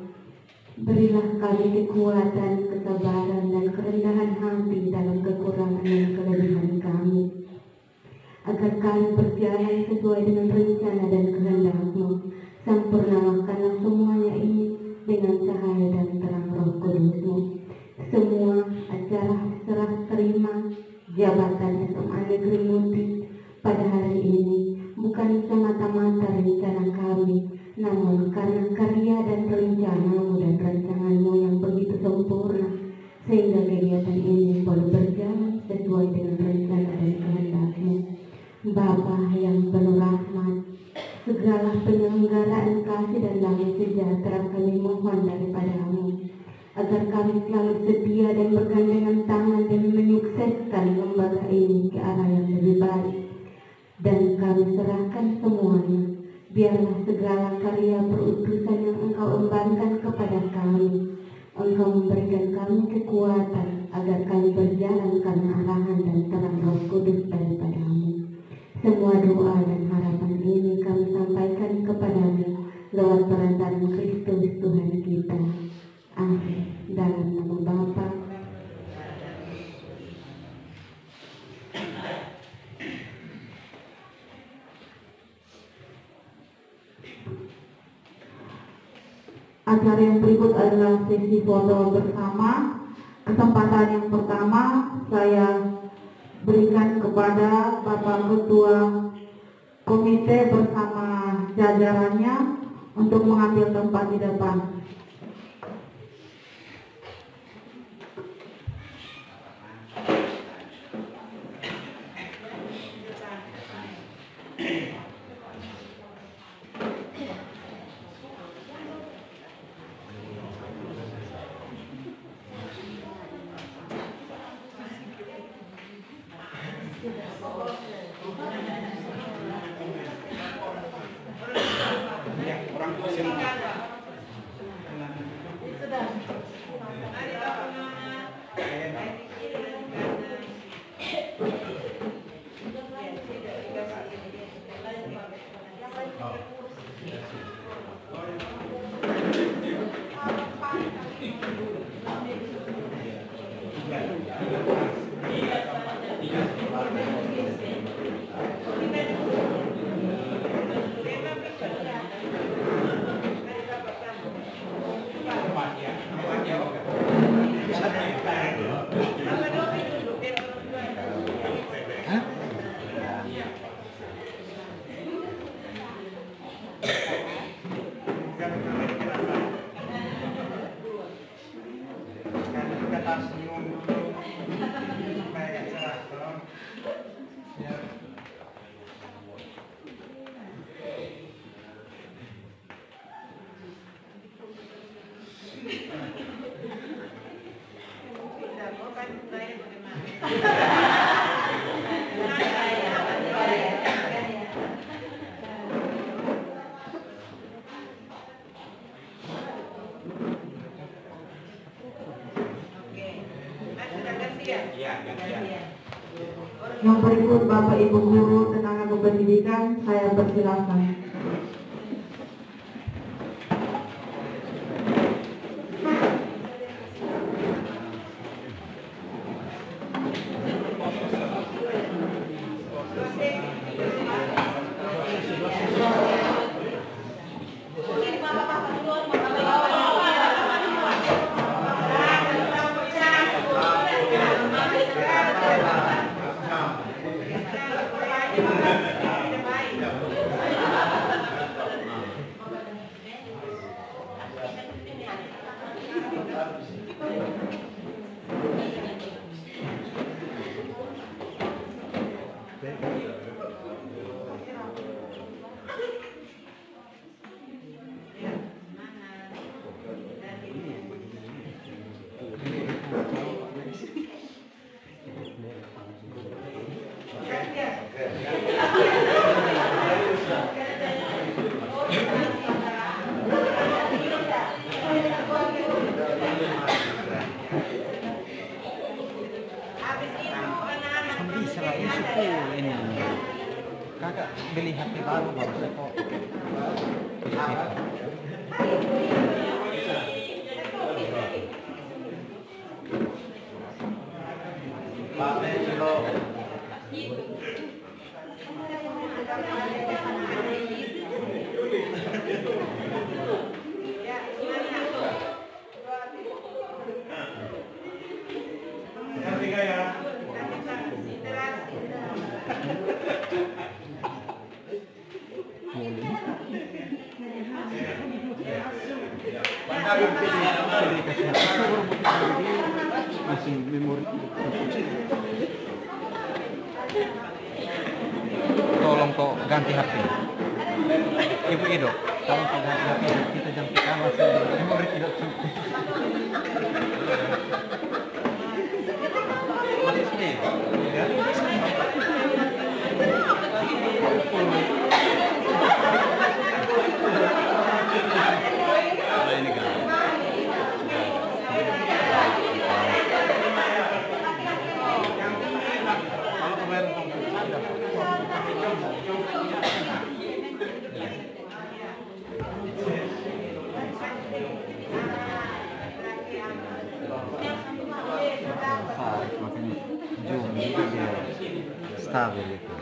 Berilah kami kekuatan, kesabaran, dan kerendahan hati dalam kekurangan dan kelebihan kami, agar kami berjalan sesuai dengan rencana dan kehendak-Mu. Sempurnakanlah semuanya ini dengan cahaya dan terang Roh agar kami selalu setia dan bergandengan tangan dan menyukseskan lembaga ini ke arah yang lebih baik. Dan kami serahkan semuanya, biarlah segala karya perutusan yang Engkau embankan kepada kami. Engkau memberikan kami kekuatan agar kami berjalan karena arahan dan terang Roh Kudus daripada-Mu. Semua doa dan harapan ini kami sampaikan kepadamu lewat perantaraan Kristus Tuhan kita. Amin. Dalam nama Bapa, acara yang berikut adalah sesi foto bersama. Kesempatan yang pertama saya berikan kepada Bapak Ketua Komite bersama jajarannya untuk mengambil tempat di depan. Yang berikut Bapak Ibu Guru Tenaga Kependidikan, saya persilakan. Kakak beli HP baru baru saya kok. Masih memori. Tolong kok ganti HP. Ibu Ido, tolong kok ganti HP. Kita jam kita masih memori tidak cukup. Makanya zoom itu dia stabil itu.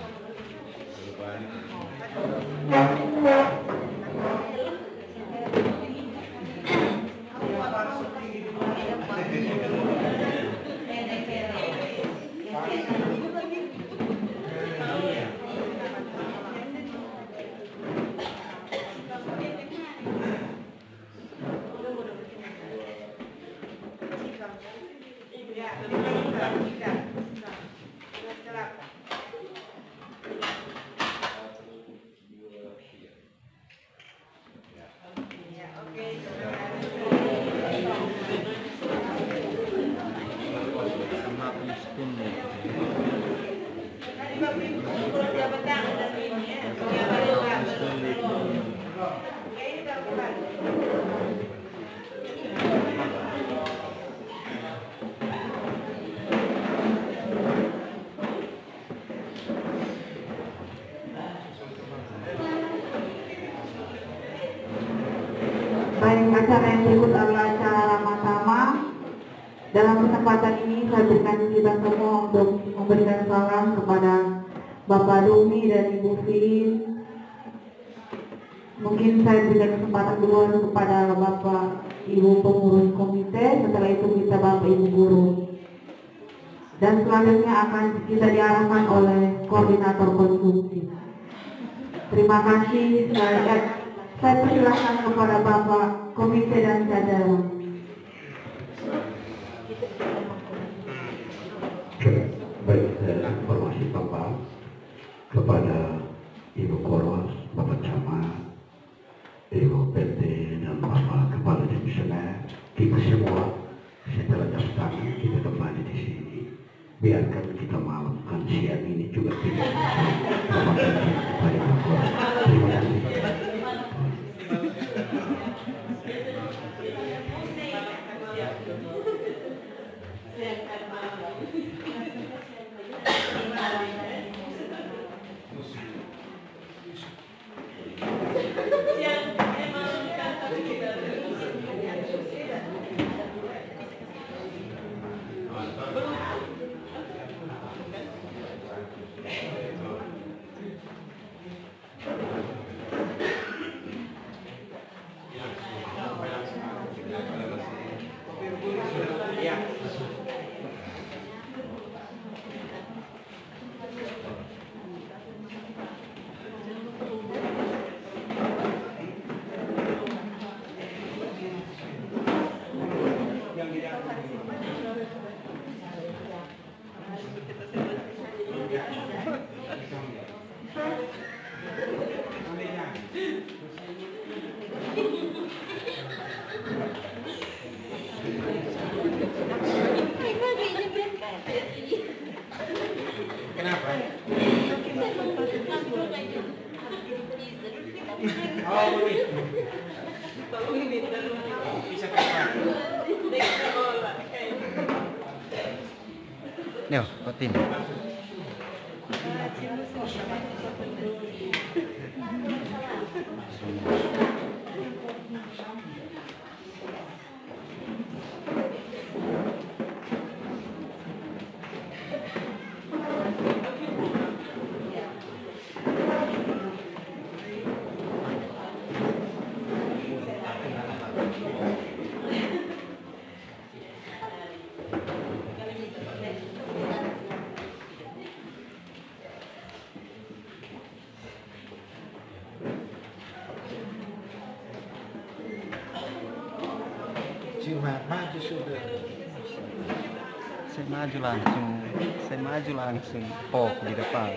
Baik, acara yang berikut adalah acara Ramatama. Dalam kesempatan ini saya berikan kita semua untuk memberikan salam kepada Bapak Domi dan Ibu Fiin. Mungkin saya berikan kesempatan dulu kepada Bapak Ibu pengurus komite, setelah itu kita Bapak Ibu guru. Dan selanjutnya akan kita diarahkan oleh koordinator konsumsi. Terima kasih. Saya persilahkan kepada Bapak komite dan jajaran. Baik, saya informasi Bapak kepada Ibu Koros, Bapak Camat, Ibu PT dan Bapak Kepala Divisioner, kita semua setelah datang kita kembali di sini. Biarkan kita malamkan siang ini juga tidak terima kasih kepada Ibu Koros. Terima kasih. Yo, kotin. Maju sudah. Saya maju langsung pok di depan.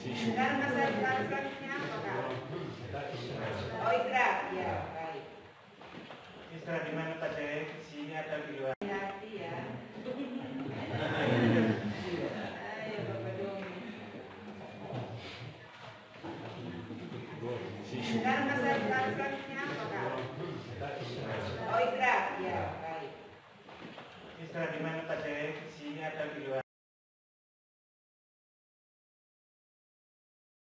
Sekarang masalah selanjutnya apa, Kak? Oh, Ikra. Ya, baik. Isra di mana Pak Jaya? Di sini atau di luar? Hati ya. Ayo, Bapak Domi. Sekarang masalah selanjutnya apa, Kak? Oh, Ikra. Ya, baik. Isra di mana Pak Jaya? Di sini atau di luar?